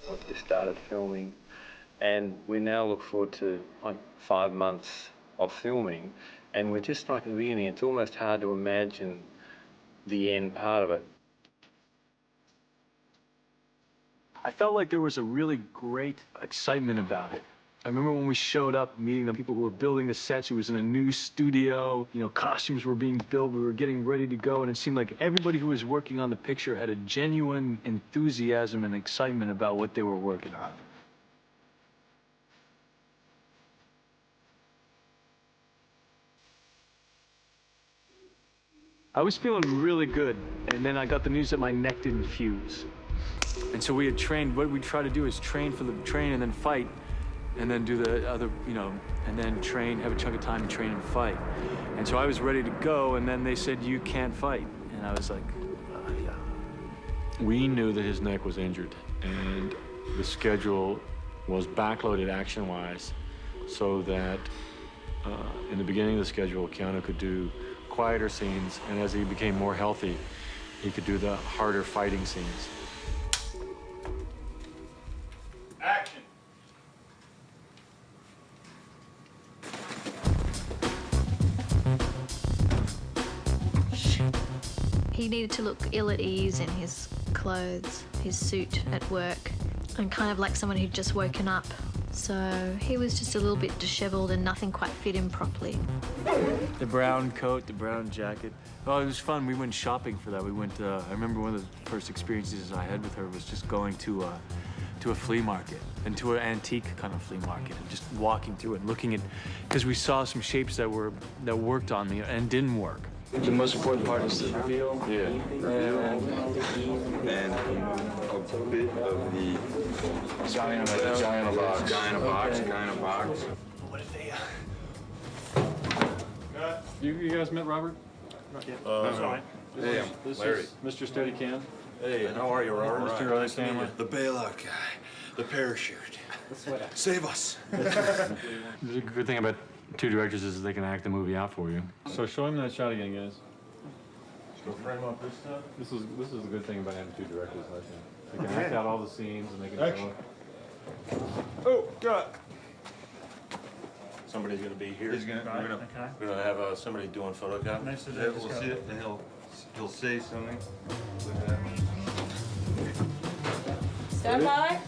[SPEAKER 9] We just started filming, and we now look forward to like 5 months of filming, and we're just like at the beginning. It's almost hard to imagine the end part of it. I felt like there was a really great excitement about it. I remember when we showed up, meeting the people who were building the sets. It was in a new studio. You know, costumes were being built. We were getting ready to go, and it seemed like everybody who was working on the picture had a genuine enthusiasm and excitement about what they were working on. I was feeling really good, and then I got the news that my neck didn't fuse. And so we had trained. What we try to do is train for the train and then fight. And then do the other, you know, and then train, have a chunk of time and train and fight. And so I was ready to go, and then they said, you can't fight. And I was like, yeah.
[SPEAKER 5] We knew that his neck was injured, and the schedule was backloaded action-wise, so that in the beginning of the schedule, Keanu could do quieter scenes, and as he became more healthy, he could do the harder fighting scenes.
[SPEAKER 9] Action.
[SPEAKER 7] He needed to look ill at ease in his clothes, his suit at work, and kind of like someone who'd just woken up. So he was just a little bit disheveled and nothing quite fit him properly.
[SPEAKER 9] The brown coat, the brown jacket. Oh, it was fun. We went shopping for that. We went, I remember one of the first experiences I had with her was just going to a flea market, and to an antique kind of flea market, and just walking through it and looking at, because we saw some shapes that worked on me and didn't work.
[SPEAKER 21] The most important part is the reveal. Yeah.
[SPEAKER 14] And a bit of the
[SPEAKER 21] guy in a box.
[SPEAKER 14] Guy in a box.
[SPEAKER 9] What if they?
[SPEAKER 5] You guys met Robert?
[SPEAKER 21] Sorry.
[SPEAKER 5] This
[SPEAKER 21] Larry.
[SPEAKER 5] is Mr. Steadicam.
[SPEAKER 21] Hey, how are you, Robert?
[SPEAKER 5] Mr. Stanley.
[SPEAKER 21] The bailout guy.
[SPEAKER 2] The parachute. Save us.
[SPEAKER 5] The good thing about two directors is they can act the movie out for you. So show him that shot again, guys.
[SPEAKER 2] Go frame up this stuff.
[SPEAKER 5] This is the good thing about having two directors, I think. They can act out all the scenes and they can.
[SPEAKER 2] Action. Oh, got. Somebody's gonna be here. We're gonna have somebody doing photograph.
[SPEAKER 4] Nice to
[SPEAKER 2] Yeah, we'll see it, and he'll say something.
[SPEAKER 4] Stand by.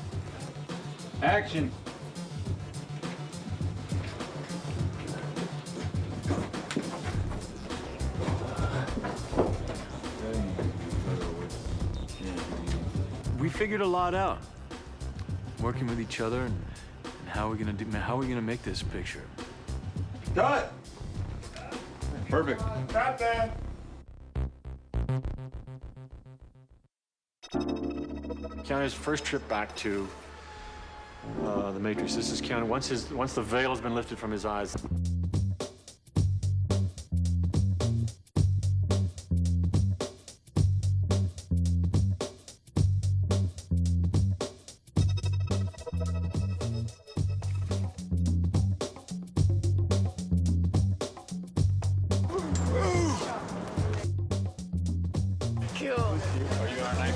[SPEAKER 5] Action.
[SPEAKER 9] We figured a lot out, working with each other and how we're gonna make this picture.
[SPEAKER 2] Cut. Perfect.
[SPEAKER 4] Cut there.
[SPEAKER 5] Keanu's first trip back to the Matrix. This is Keanu. Once the veil has been lifted from his eyes.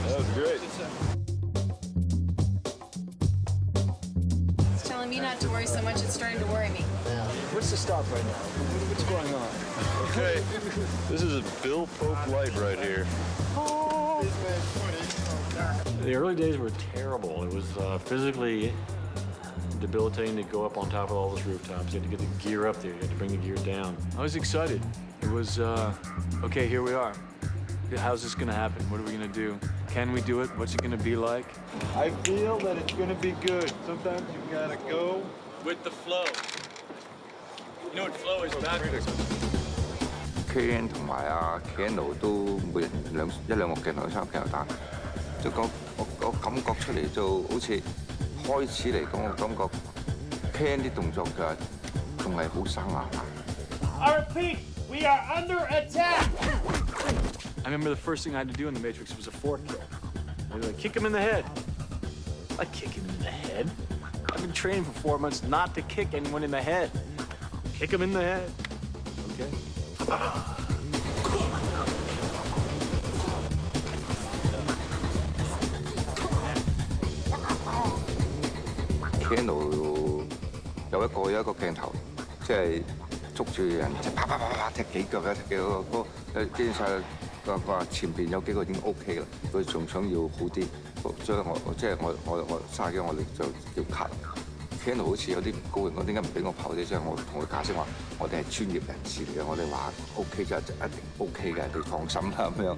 [SPEAKER 2] That was great.
[SPEAKER 8] It's telling me not to worry so much, it's starting to worry me.
[SPEAKER 10] What's the stop right now? What's going on?
[SPEAKER 2] Okay, this is a Bill Pope light right here.
[SPEAKER 5] The early days were terrible. It was physically debilitating to go up on top of all those rooftops. You had to get the gear up there. You had to bring the gear down.
[SPEAKER 9] I was excited. It was, okay, here we are. How's this gonna happen? What are we gonna do? Can we do it? What's it gonna be like?
[SPEAKER 10] I feel that it's gonna be good. Sometimes you gotta go
[SPEAKER 9] with the flow. You know what flow is backwards.
[SPEAKER 20] Keanu 同埋阿 Keanu 都每人一兩個鏡頭、三個鏡頭打，即係我感覺出嚟就好似開始嚟講，我感覺 Keanu 啲動作就仲係好生硬。
[SPEAKER 4] I repeat, we are under attack.
[SPEAKER 9] I remember the first thing I had to do in the Matrix was a fork kick. They were like, kick him in the head. I kick him in the head. I've been training for 4 months not to kick anyone in the head. Kick him in the head. Okay.
[SPEAKER 20] Keanu 有一個鏡頭，即係捉住人，即係啪啪啪啪踢幾腳嘅，踢幾個基本上個前邊有幾個已經 OK 啦，佢仲想要好啲，所以我嘥嘅我哋就要 cut。Keanu 好似有啲唔高興，我點解唔俾我跑啫？即係我同佢解釋話，我哋係專業人士嚟嘅，我哋話 OK 就一定 OK 嘅，你放心啦咁樣。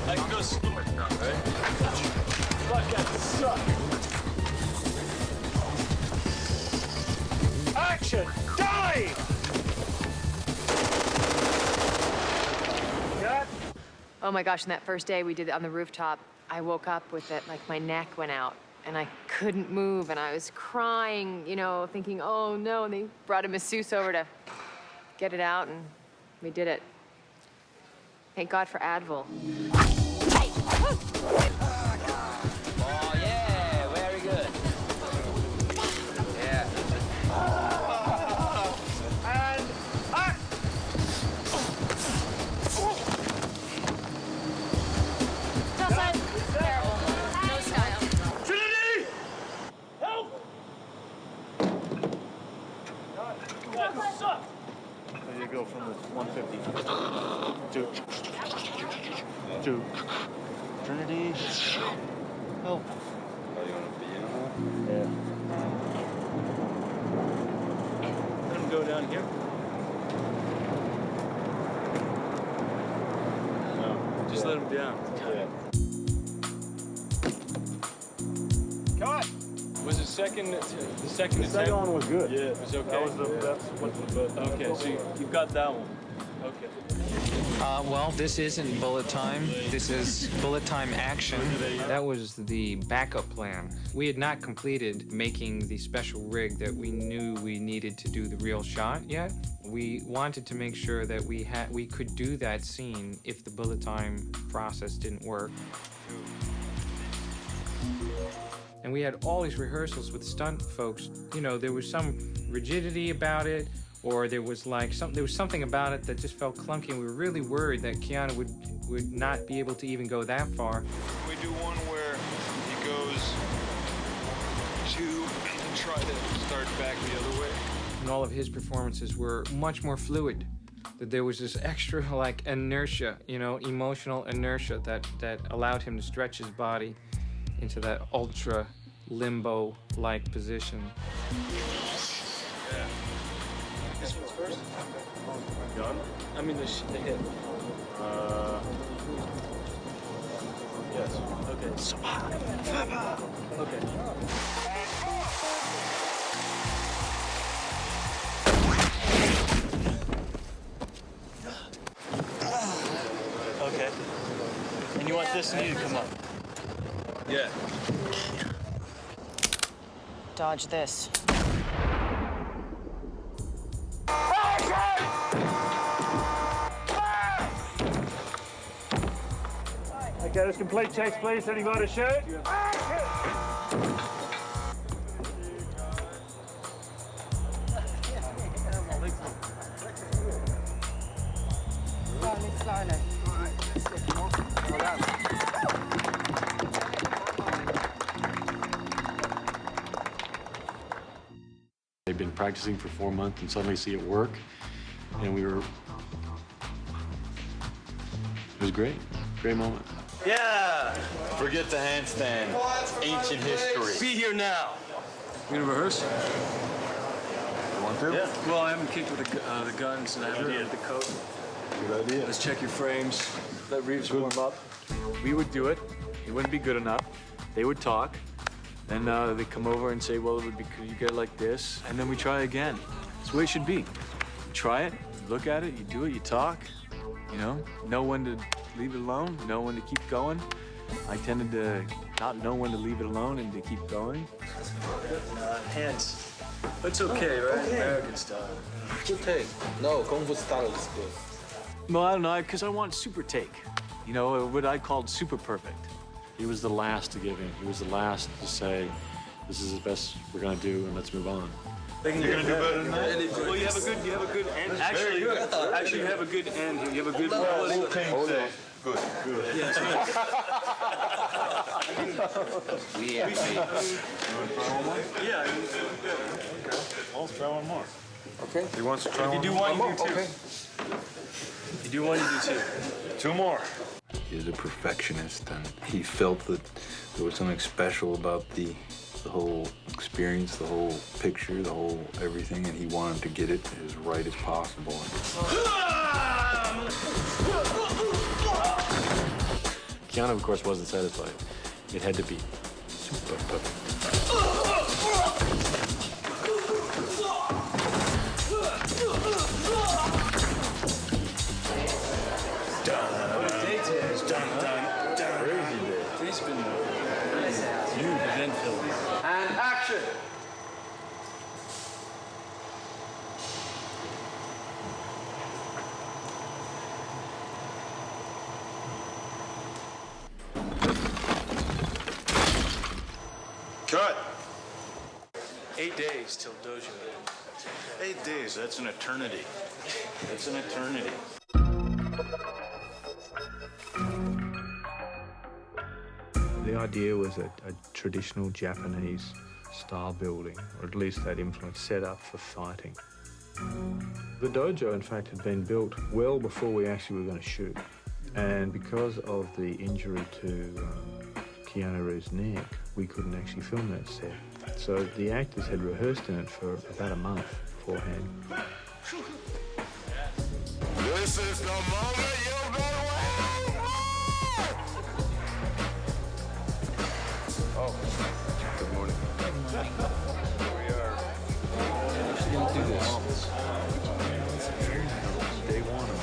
[SPEAKER 9] I can go slower now, right? Fuck, that sucks. Action! Die!
[SPEAKER 11] Oh my gosh, and that first day we did it on the rooftop, I woke up with it, like my neck went out and I couldn't move and I was crying, you know, thinking, oh no, and they brought a masseuse over to get it out and we did it. Thank God for Advil.
[SPEAKER 1] Oh, yeah, very good. Yeah.
[SPEAKER 4] And act.
[SPEAKER 8] Terrible. No style.
[SPEAKER 4] Trinity! Help! That sucked.
[SPEAKER 10] There you go from the 150 to Trinity. Help.
[SPEAKER 2] Are you on a piano?
[SPEAKER 10] Yeah.
[SPEAKER 9] Let him go down here.
[SPEAKER 10] No.
[SPEAKER 9] Just let him down.
[SPEAKER 10] Yeah.
[SPEAKER 9] Cut! Was it second? The second
[SPEAKER 10] one was good.
[SPEAKER 9] Yeah, it was okay.
[SPEAKER 10] That was the best.
[SPEAKER 9] Okay, so you got that one.
[SPEAKER 13] Well, this isn't bullet time. This is bullet time action. That was the backup plan. We had not completed making the special rig that we knew we needed to do the real shot yet. We wanted to make sure that we could do that scene if the bullet time process didn't work. And we had all these rehearsals with stunt folks. You know, there was some rigidity about it, or there was something about it that just felt clunky, and we were really worried that Keanu would not be able to even go that far.
[SPEAKER 2] We do one where he goes to and try to start back the other way.
[SPEAKER 13] And all of his performances were much more fluid. That there was this extra like inertia, you know, emotional inertia that allowed him to stretch his body into that ultra limbo-like position.
[SPEAKER 21] Yeah. This one's first? Gun? I mean the hit. Yes. Okay. Okay.
[SPEAKER 9] Okay. And you want this knee to come up?
[SPEAKER 21] Yeah.
[SPEAKER 8] Dodge this.
[SPEAKER 4] Okay, let's complete checks, please. Anybody shoot?
[SPEAKER 5] They'd been practicing for 4 months and suddenly see it work, and it was great. Great moment.
[SPEAKER 21] Yeah! Forget the handstand. Ancient history. Be here now.
[SPEAKER 9] You gonna rehearse?
[SPEAKER 21] You want to?
[SPEAKER 9] Yeah. Well, I haven't kicked with the guns, and I haven't done with the coat.
[SPEAKER 21] Good idea.
[SPEAKER 9] Let's check your frames. Let Reeves warm up. We would do it. It wouldn't be good enough. They would talk. Then they'd come over and say, well, it would be, could you get it like this? And then we try again. That's the way it should be. You try it, you look at it, you do it, you talk. You know when to leave it alone, know when to keep going. I tended to not know when to leave it alone and to keep going. Hands. That's okay, right? Okay. American style.
[SPEAKER 19] Good take. No, Kung Fu style is good.
[SPEAKER 9] Well, I don't know, because I want super take. You know, what I called super perfect.
[SPEAKER 5] He was the last to give in. He was the last to say, this is the best we're gonna do, and let's move on.
[SPEAKER 21] You're gonna do better than that?
[SPEAKER 9] Well, you have a good end. Actually, you have a good end here. You have a good
[SPEAKER 21] Good.
[SPEAKER 9] Yes.
[SPEAKER 21] Yeah.
[SPEAKER 9] Yeah.
[SPEAKER 21] Okay. Well, let's try one more.
[SPEAKER 19] Okay.
[SPEAKER 21] He wants to try
[SPEAKER 9] If you do one, you do two.
[SPEAKER 19] Okay.
[SPEAKER 9] You do one, you do two.
[SPEAKER 21] Two more.
[SPEAKER 16] He was a perfectionist, and he felt that there was something special about the whole experience, the whole picture, the whole everything, and he wanted to get it as right as possible.
[SPEAKER 5] Keanu, of course, wasn't satisfied. It had to be super perfect.
[SPEAKER 9] It's been huge event film.
[SPEAKER 19] And action!
[SPEAKER 21] Cut!
[SPEAKER 9] 8 days till Dojo.
[SPEAKER 21] 8 days, that's an eternity. That's an eternity.
[SPEAKER 6] The idea was a traditional Japanese style building, or at least that influence set up for fighting. The dojo, in fact, had been built well before we actually were going to shoot. And because of the injury to Keanu Reeves' neck, we couldn't actually film that set. So the actors had rehearsed in it for about a month beforehand.
[SPEAKER 21] This is the moment you've been waiting for! Oh, good morning. Here we are.
[SPEAKER 6] We're actually going to do this. Day one of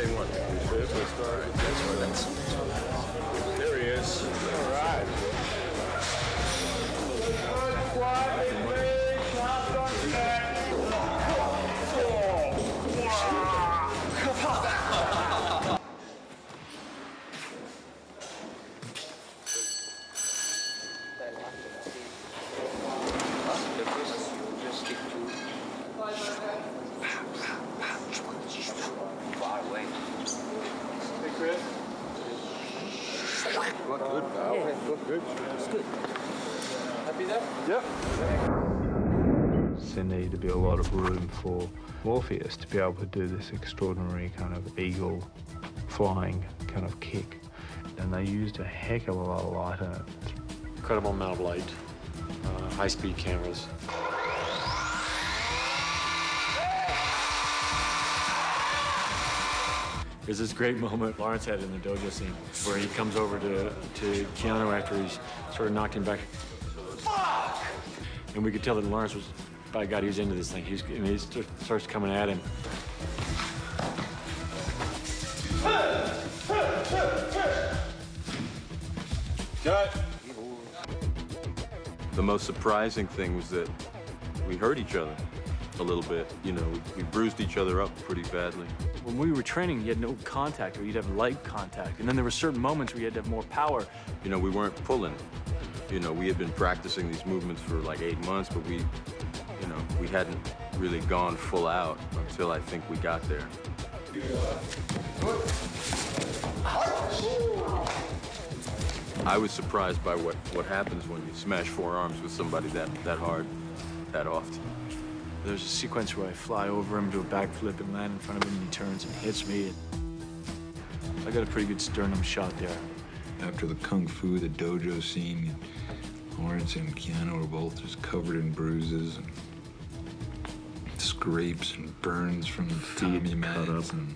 [SPEAKER 21] same one. Let's start. There he is. All right.
[SPEAKER 6] Good. It's good. Happy there? Yep. There needed to be a lot of room for Morpheus to be able to do this extraordinary kind of eagle flying kind of kick. And they used a heck of a lot of light in it.
[SPEAKER 5] Incredible amount of light, high-speed cameras. There's this great moment Lawrence had in the dojo scene where he comes over to Keanu after he's sort of knocked him back. Fuck! And we could tell that Lawrence was, by God, he was into this thing. He starts coming at him.
[SPEAKER 21] Cut! The most surprising thing was that we hurt each other a little bit. You know, we bruised each other up pretty badly.
[SPEAKER 9] When we were training, you had no contact, or you'd have light contact. And then there were certain moments where you had to have more power.
[SPEAKER 21] You know, we weren't pulling. You know, we had been practicing these movements for like 8 months, but we hadn't really gone full out until I think we got there. I was surprised by what happens when you smash forearms with somebody that hard, that often.
[SPEAKER 9] There's a sequence where I fly over him, do a backflip, and land in front of him, and he turns and hits me. I got a pretty good sternum shot there.
[SPEAKER 14] After the kung fu, the dojo scene, Lawrence and Keanu were both just covered in bruises and scrapes and burns from the Tommy mats and,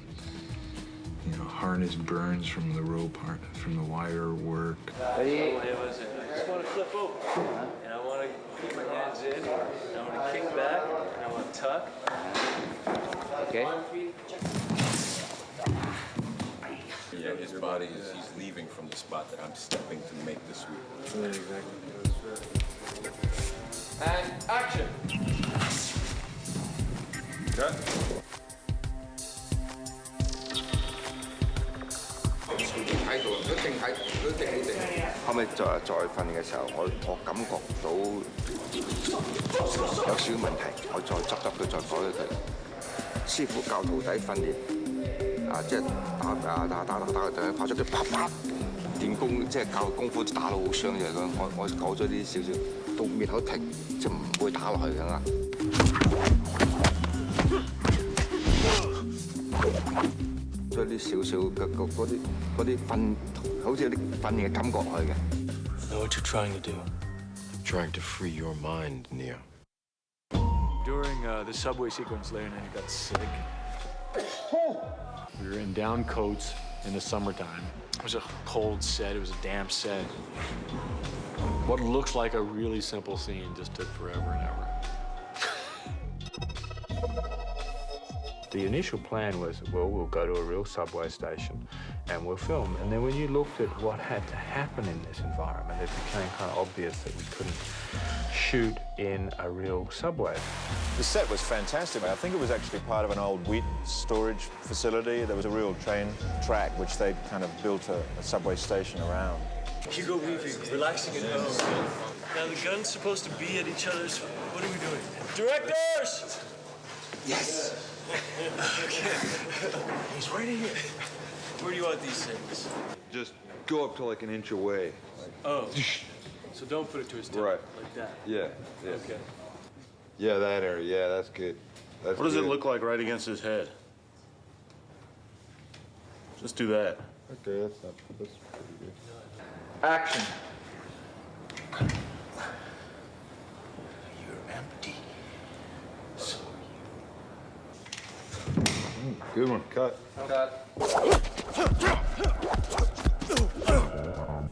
[SPEAKER 14] you know, harness burns from the rope, from the wire work.
[SPEAKER 15] Hey, I just want to flip over, and I want to keep my hands in, and I want to kick back, and I want to tuck. Okay.
[SPEAKER 18] Yeah, his body he's leaving from the spot that I'm stepping to make the sweep.
[SPEAKER 15] Yeah, exactly. And action.
[SPEAKER 21] Cut.
[SPEAKER 20] 喺度，佢定喺，佢定喺定。後尾再訓練嘅時候，我感覺到有少少問題，我再執佢，再改佢。師傅教徒弟訓練，即係打佢對，發出啲啪啪練功，即係教功夫打到好傷嘅咁。我改咗啲少少，到滅口停，即係唔會打落去㗎啦。將啲少少嘅嗰啲訓，好似有啲訓練嘅感覺去嘅。
[SPEAKER 22] Know what you're trying to do? I'm trying to free your mind, Neo.
[SPEAKER 9] During the subway sequence, Larry and I got sick.
[SPEAKER 5] We were in down coats in the summertime.
[SPEAKER 9] It was a cold set. It was a damp set.
[SPEAKER 5] What looks like a really simple scene just took forever and ever.
[SPEAKER 6] The initial plan was, well, we'll go to a real subway station and we'll film. And then when you looked at what had to happen in this environment, it became kind of obvious that we couldn't shoot in a real subway.
[SPEAKER 12] The set was fantastic. I think it was actually part of an old wheat storage facility. There was a real train track which they kind of built a subway station around.
[SPEAKER 15] Hugo Weaving, relaxing at home. Now the gun's supposed to be at each other's. What are we doing? Directors!
[SPEAKER 20] Yes!
[SPEAKER 15] Okay. He's right here. Where do you want these things?
[SPEAKER 14] Just go up to like an inch away.
[SPEAKER 15] Oh. So don't put it to his tongue.
[SPEAKER 14] Right.
[SPEAKER 15] Like that.
[SPEAKER 14] Yeah.
[SPEAKER 15] Okay.
[SPEAKER 14] Yeah, that area. Yeah, that's good.
[SPEAKER 21] What does it look like right against his head? Just do that.
[SPEAKER 14] Okay, that's pretty good.
[SPEAKER 15] Action.
[SPEAKER 20] You're empty. So
[SPEAKER 14] Good one. Cut.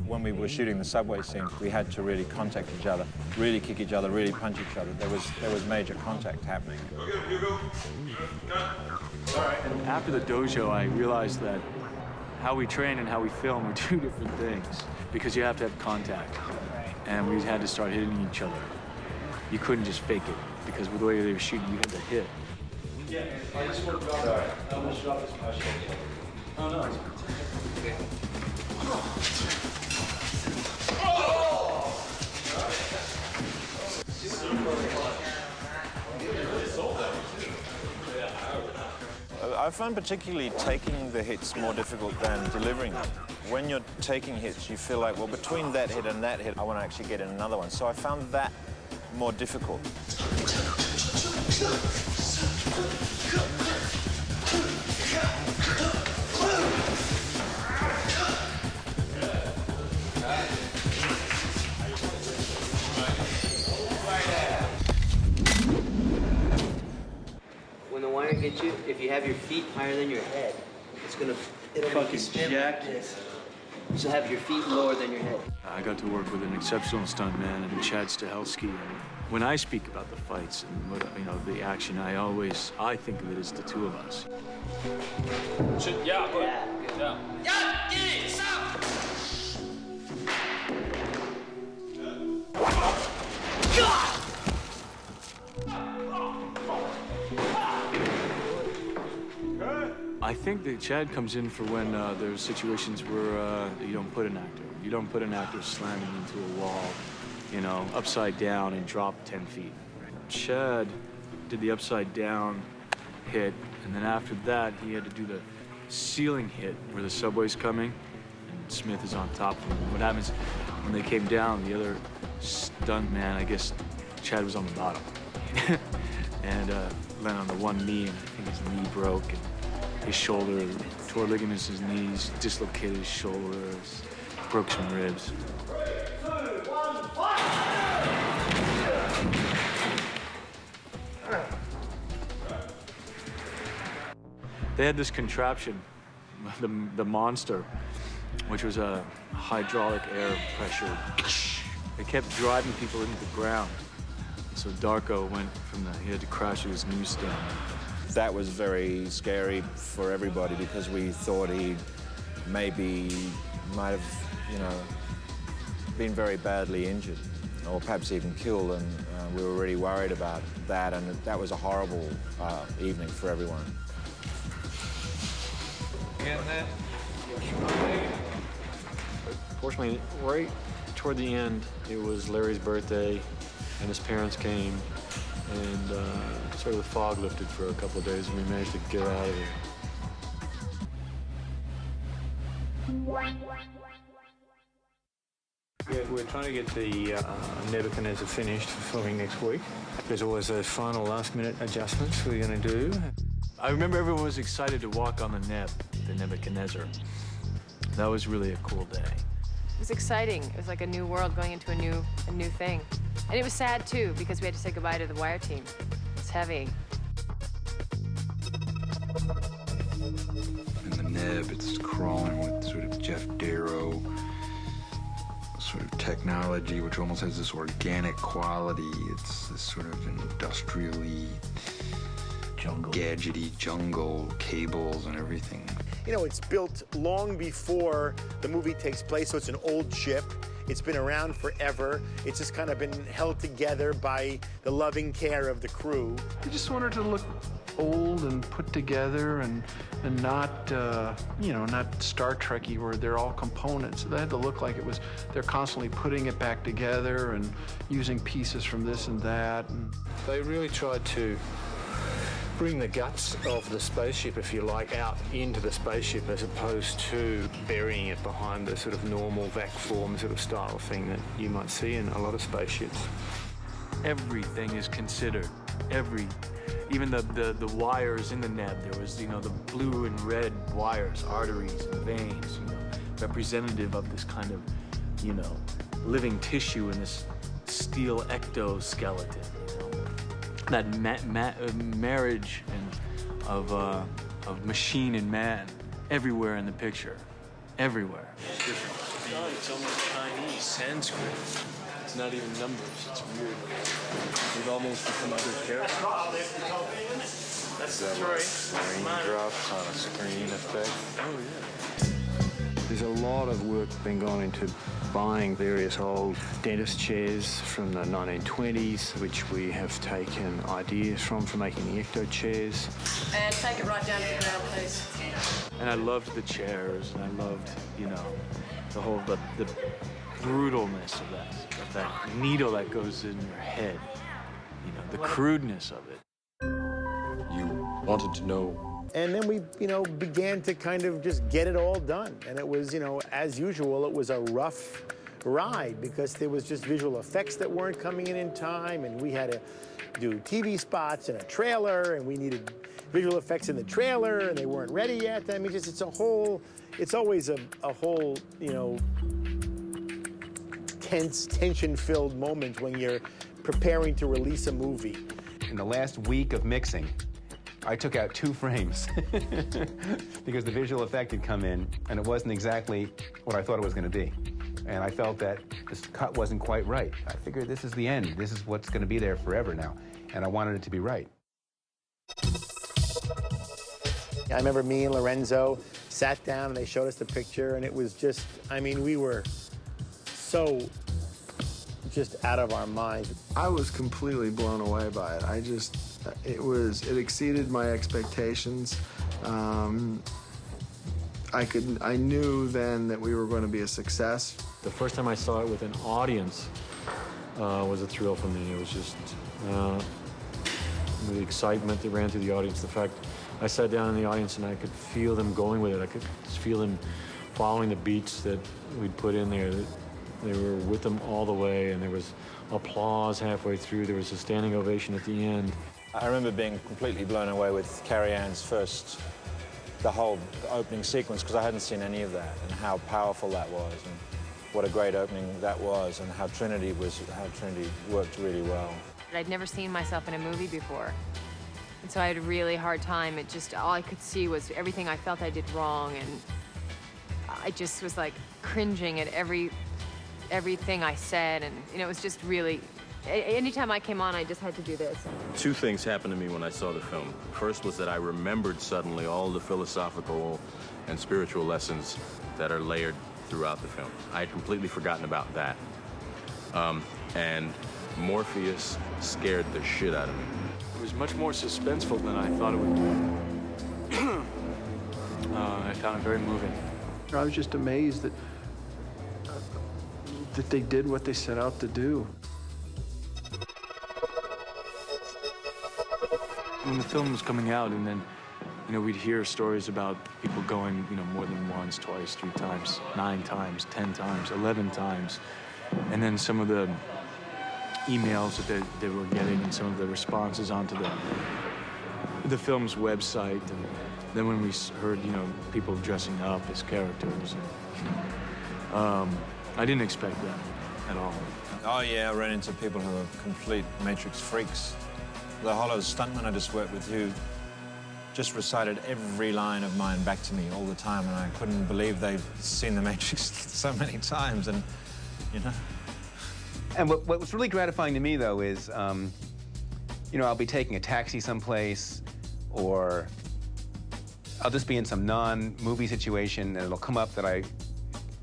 [SPEAKER 12] When we were shooting the subway scene, we had to really contact each other, really kick each other, really punch each other. There was major contact happening.
[SPEAKER 21] Hugo. Cut.
[SPEAKER 9] And after the dojo, I realized that how we train and how we film are two different things because you have to have contact. And we had to start hitting each other. You couldn't just fake it because with the way they were shooting, you had to hit.
[SPEAKER 15] Yeah, I just want to drop that. I'm going to drop this much. Oh, no. Okay.
[SPEAKER 12] I find particularly taking the hits more difficult than delivering them. When you're taking hits, you feel like, well, between that hit and that hit, I want to actually get in another one. So I found that more difficult.
[SPEAKER 3] When the wire hits you, if you have your feet higher than your head, it'll fucking spin like this. You should have your feet lower than your head.
[SPEAKER 9] I got to work with an exceptional stuntman and Chad Stahelski. When I speak about the fights and the action, I think of it as the two of us. I think that Chad comes in for when there's situations where you don't put an actor. You don't put an actor slamming into a wall, upside down and drop 10 feet. Chad did the upside down hit, and then after that, he had to do the ceiling hit where the subway's coming, and Smith is on top of him. What happens when they came down, the other stunt man, I guess Chad was on the bottom, and landed on the one knee, and I think his knee broke, and his shoulder, tore ligaments in his knees, dislocated his shoulders, broke some ribs. They had this contraption, the monster, which was a hydraulic air pressure. It kept driving people into the ground. So Darko went he had to crash to his newsstand.
[SPEAKER 12] That was very scary for everybody because we thought he might have, been very badly injured or perhaps even killed, and we were really worried about that, and that was a horrible evening for everyone.
[SPEAKER 5] Fortunately, right toward the end, it was Larry's birthday, and his parents came, and sort of the fog lifted for a couple of days, and we managed to get out of there.
[SPEAKER 6] We're trying to get the Nebuchadnezzar finished for filming next week. There's always those final last-minute adjustments we're going to do.
[SPEAKER 9] I remember everyone was excited to walk on the Nebuchadnezzar. That was really a cool day.
[SPEAKER 11] It was exciting. It was like a new world going into a new thing. And it was sad, too, because we had to say goodbye to the wire team. It's heavy.
[SPEAKER 14] In the Neb, it's crawling with sort of Jeff Darrow sort of technology, which almost has this organic quality. It's this sort of industrially gadgety jungle, cables and everything.
[SPEAKER 4] It's built long before the movie takes place, so it's an old ship. It's been around forever. It's just kind of been held together by the loving care of the crew.
[SPEAKER 6] We just wanted to look old and put together and not, not Star Trek-y where they're all components. They had to look like they're constantly putting it back together and using pieces from this and that. And they really tried to bring the guts of the spaceship, if you like, out into the spaceship as opposed to burying it behind the sort of normal vac form sort of style thing that you might see in a lot of spaceships.
[SPEAKER 9] Everything is considered. Even the wires in the Neb, there was, the blue and red wires, arteries and veins, representative of this kind of, living tissue in this steel ectoskeleton. That marriage of machine and man everywhere in the picture, everywhere.
[SPEAKER 15] It's different. It's almost Chinese, Sanskrit. It's not even numbers. It's weird. We've almost become other characters.
[SPEAKER 9] That's
[SPEAKER 21] Raindrops on a screen effect.
[SPEAKER 9] Oh, yeah.
[SPEAKER 6] There's a lot of work been gone into buying various old dentist chairs from the 1920s, which we have taken ideas from for making the ecto chairs.
[SPEAKER 8] And take it right down to the ground, please.
[SPEAKER 9] And I loved the chairs, and I loved, you know, the whole, the brutalness of that needle that goes in your head. You know, the crudeness of it.
[SPEAKER 22] You wanted to know.
[SPEAKER 4] And then we, began to kind of just get it all done. And it was, as usual, it was a rough ride because there was just visual effects that weren't coming in time, and we had to do TV spots and a trailer, and we needed visual effects in the trailer, and they weren't ready yet. I mean, it's always a whole, tense, tension-filled moment when you're preparing to release a movie.
[SPEAKER 7] In the last week of mixing, I took out 2 frames because the visual effect had come in and it wasn't exactly what I thought it was going to be. And I felt that this cut wasn't quite right. I figured this is the end. This is what's going to be there forever now. And I wanted it to be right.
[SPEAKER 4] I remember me and Lorenzo sat down and they showed us the picture, and it was just, we were so just out of our minds.
[SPEAKER 10] I was completely blown away by it. It exceeded my expectations. I knew then that we were going to be a success.
[SPEAKER 5] The first time I saw it with an audience was a thrill for me. It was just the excitement that ran through the audience. The fact I sat down in the audience and I could feel them going with it. I could just feel them following the beats that we'd put in there. They were with them all the way, and there was applause halfway through. There was a standing ovation at the end.
[SPEAKER 12] I remember being completely blown away with Carrie-Anne's the whole opening sequence, because I hadn't seen any of that, and how powerful that was, and what a great opening that was, and how Trinity worked really well.
[SPEAKER 11] I'd never seen myself in a movie before, and so I had a really hard time. All I could see was everything I felt I did wrong, and I just was like cringing at everything I said, and it was just really, anytime I came on, I just had to do this.
[SPEAKER 21] 2 things happened to me when I saw the film. First was that I remembered suddenly all the philosophical and spiritual lessons that are layered throughout the film. I had completely forgotten about that. And Morpheus scared the shit out of me.
[SPEAKER 9] It was much more suspenseful than I thought it would be. I found it very moving.
[SPEAKER 10] I was just amazed that they did what they set out to do.
[SPEAKER 9] When the film was coming out, and then, we'd hear stories about people going, more than once, twice, 3 times, 9 times, 10 times, 11 times. And then some of the emails that they were getting and some of the responses onto the film's website. And then when we heard, people dressing up as characters, I didn't expect that at all.
[SPEAKER 12] Oh yeah, I ran into people who are complete Matrix freaks. The Hollow stuntman I just worked with, who just recited every line of mine back to me all the time, and I couldn't believe they'd seen The Matrix so many times, and,
[SPEAKER 7] And what was really gratifying to me, though, is, I'll be taking a taxi someplace, or I'll just be in some non-movie situation, and it'll come up that I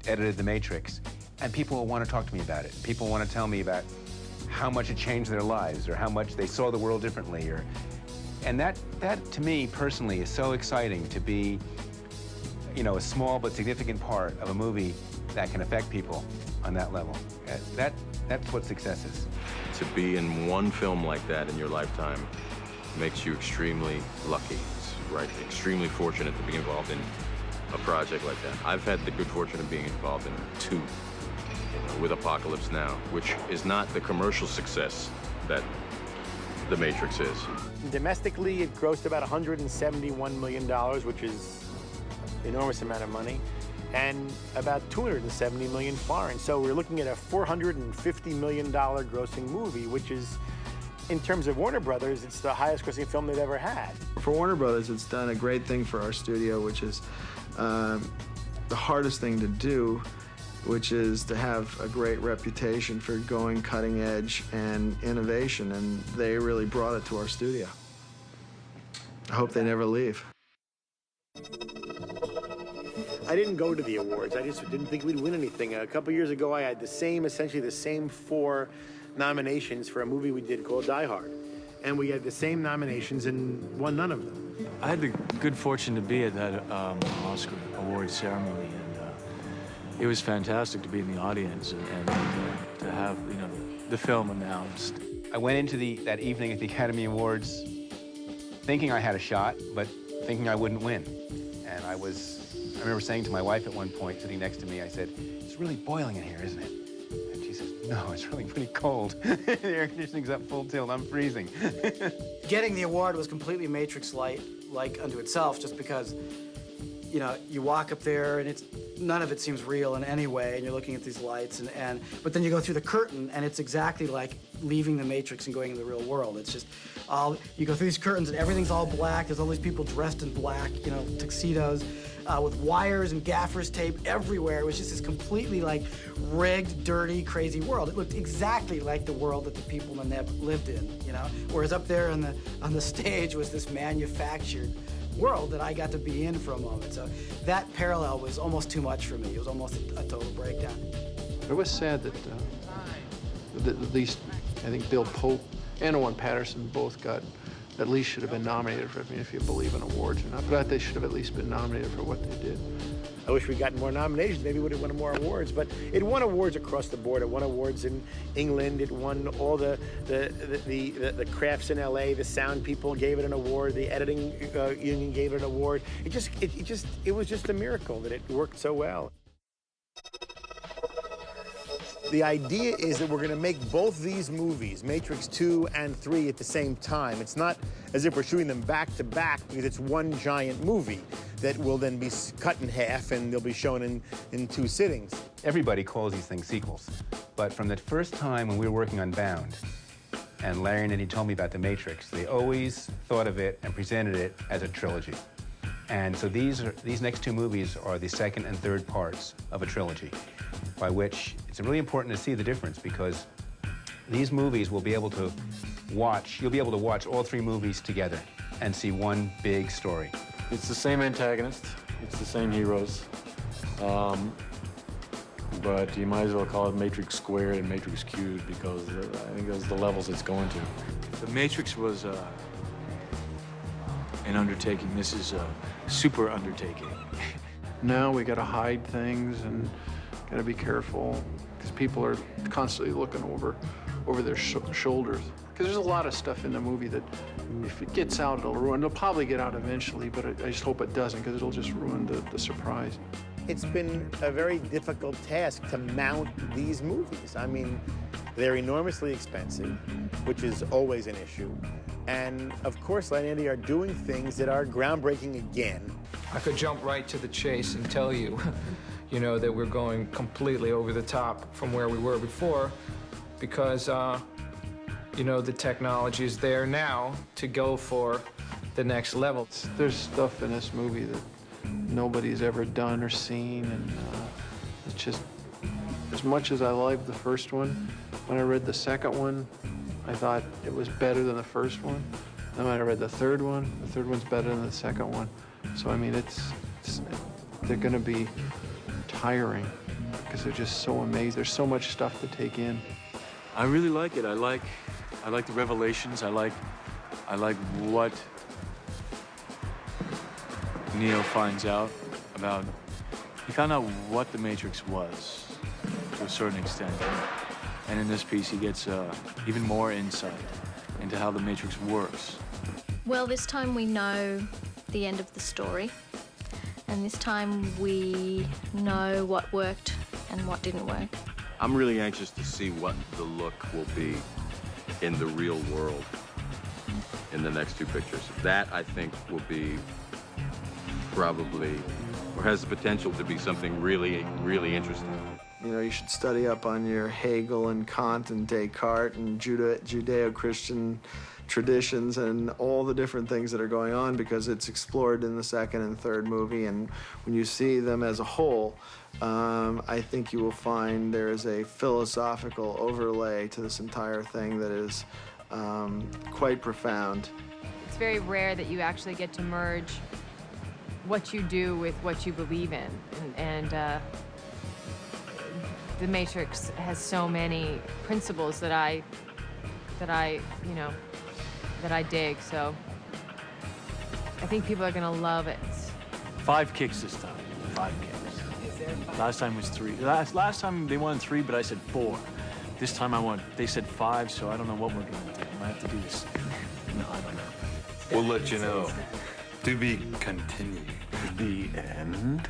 [SPEAKER 7] edited The Matrix, and people will want to talk to me about it. People want to tell me about how much it changed their lives, or how much they saw the world differently, and that to me personally is so exciting, to be, a small but significant part of a movie that can affect people on that level. That's what success is.
[SPEAKER 21] To be in one film like that in your lifetime makes you extremely lucky, right? Extremely fortunate to be involved in a project like that. I've had the good fortune of being involved in 2. With Apocalypse Now, which is not the commercial success that The Matrix is.
[SPEAKER 4] Domestically, it grossed about $171 million, which is an enormous amount of money, and about $270 million foreign. So we're looking at a $450 million grossing movie, which is, in terms of Warner Brothers, it's the highest grossing film they've ever had.
[SPEAKER 10] For Warner Brothers, it's done a great thing for our studio, which is the hardest thing to do, which is to have a great reputation for going cutting edge and innovation, and they really brought it to our studio. I hope they never leave.
[SPEAKER 4] I didn't go to the awards. I just didn't think we'd win anything. A couple years ago, I had essentially the same 4 nominations for a movie we did called Die Hard. And we had the same nominations and won none of them.
[SPEAKER 9] I had the good fortune to be at that Oscar awards ceremony, and it was fantastic to be in the audience and to have, you know, the film announced.
[SPEAKER 7] I went into that evening at the Academy Awards thinking I had a shot, but thinking I wouldn't win. And I remember saying to my wife at one point, sitting next to me, I said, "It's really boiling in here, isn't it?" And she says, "No, it's really pretty cold. The air conditioning's up full tilt, I'm freezing."
[SPEAKER 1] Getting the award was completely Matrix-like unto itself, just because, you know, you walk up there and none of it seems real in any way, and you're looking at these lights, but then you go through the curtain, and it's exactly like leaving the Matrix and going into the real world. It's just you go through these curtains, and everything's all black. There's all these people dressed in black, you know, tuxedos, with wires and gaffer's tape everywhere. It was just this completely, like, rigged, dirty, crazy world. It looked exactly like the world that the people in the Neb lived in, you know? Whereas up there on the stage was this manufactured world that I got to be in for a moment. So that parallel was almost too much for me. It was almost a total breakdown.
[SPEAKER 10] It was sad that at least I think Bill Pope and Owen Patterson both at least should have been nominated for it. I mean, if you believe in awards or not, but I thought they should have at least been nominated for what they did.
[SPEAKER 4] I wish we'd gotten more nominations. Maybe we would have won more awards, but it won awards across the board. It won awards in England. It won all the crafts in LA. The sound people gave it an award. The editing union gave it an award. It was just a miracle that it worked so well. The idea is that we're going to make both these movies, Matrix 2 and 3, at the same time. It's not as if we're shooting them back to back, because it's one giant movie that will then be cut in half and they'll be shown in 2 sittings.
[SPEAKER 7] Everybody calls these things sequels, but from the first time when we were working on Bound, and Larry and Eddie told me about The Matrix, they always thought of it and presented it as a trilogy. And so these next 2 movies are the second and third parts of a trilogy, by which it's really important to see the difference, because these movies will be able to you'll be able to watch all 3 movies together and see one big story.
[SPEAKER 9] It's the same antagonist, it's the same heroes, but you might as well call it Matrix Squared and Matrix Cubed, because I think those are the levels it's going to. The Matrix was an undertaking. This is a super undertaking.
[SPEAKER 10] Now we got to hide things and got to be careful, because people are constantly looking over their shoulders. Because there's a lot of stuff in the movie that, if it gets out, it'll ruin. It'll probably get out eventually, but I just hope it doesn't, because it'll just ruin the surprise.
[SPEAKER 4] It's been a very difficult task to mount these movies. I mean, they're enormously expensive, which is always an issue. And of course, Larry and Andy are doing things that are groundbreaking again.
[SPEAKER 13] I could jump right to the chase and tell you, you know, that we're going completely over the top from where we were before, because, you know, the technology is there now to go for the next level.
[SPEAKER 10] There's stuff in this movie that nobody's ever done or seen, and it's just, as much as I liked the first one, when I read the second one, I thought it was better than the first one. Then when I read the third one's better than the second one. So, I mean, they're gonna be tiring, because they're just so amazing. There's so much stuff to take in.
[SPEAKER 9] I really like it. I like the revelations. I like what Neo finds out about. He found out what the Matrix was, to a certain extent. And in this piece, he gets even more insight into how the Matrix works.
[SPEAKER 17] Well, this time we know the end of the story. And this time we know what worked and what didn't work.
[SPEAKER 18] I'm really anxious to see what the look will be in the real world in the next 2 pictures. That, I think, will be probably, or has the potential to be something really, really interesting.
[SPEAKER 10] You know, you should study up on your Hegel and Kant and Descartes and Judeo-Christian traditions and all the different things that are going on, because it's explored in the second and third movie. And when you see them as a whole, I think you will find there is a philosophical overlay to this entire thing that is quite profound.
[SPEAKER 11] It's very rare that you actually get to merge what you do with what you believe in. And The Matrix has so many principles that I dig. So I think people are gonna love it.
[SPEAKER 9] 5 kicks this time. 5 kicks. Last time was 3. Last time they wanted 3, but I said 4. This time they said 5, so I don't know what we're gonna do. I might have to do this. No, I don't know.
[SPEAKER 14] We'll let you know. To be continued.
[SPEAKER 9] The end.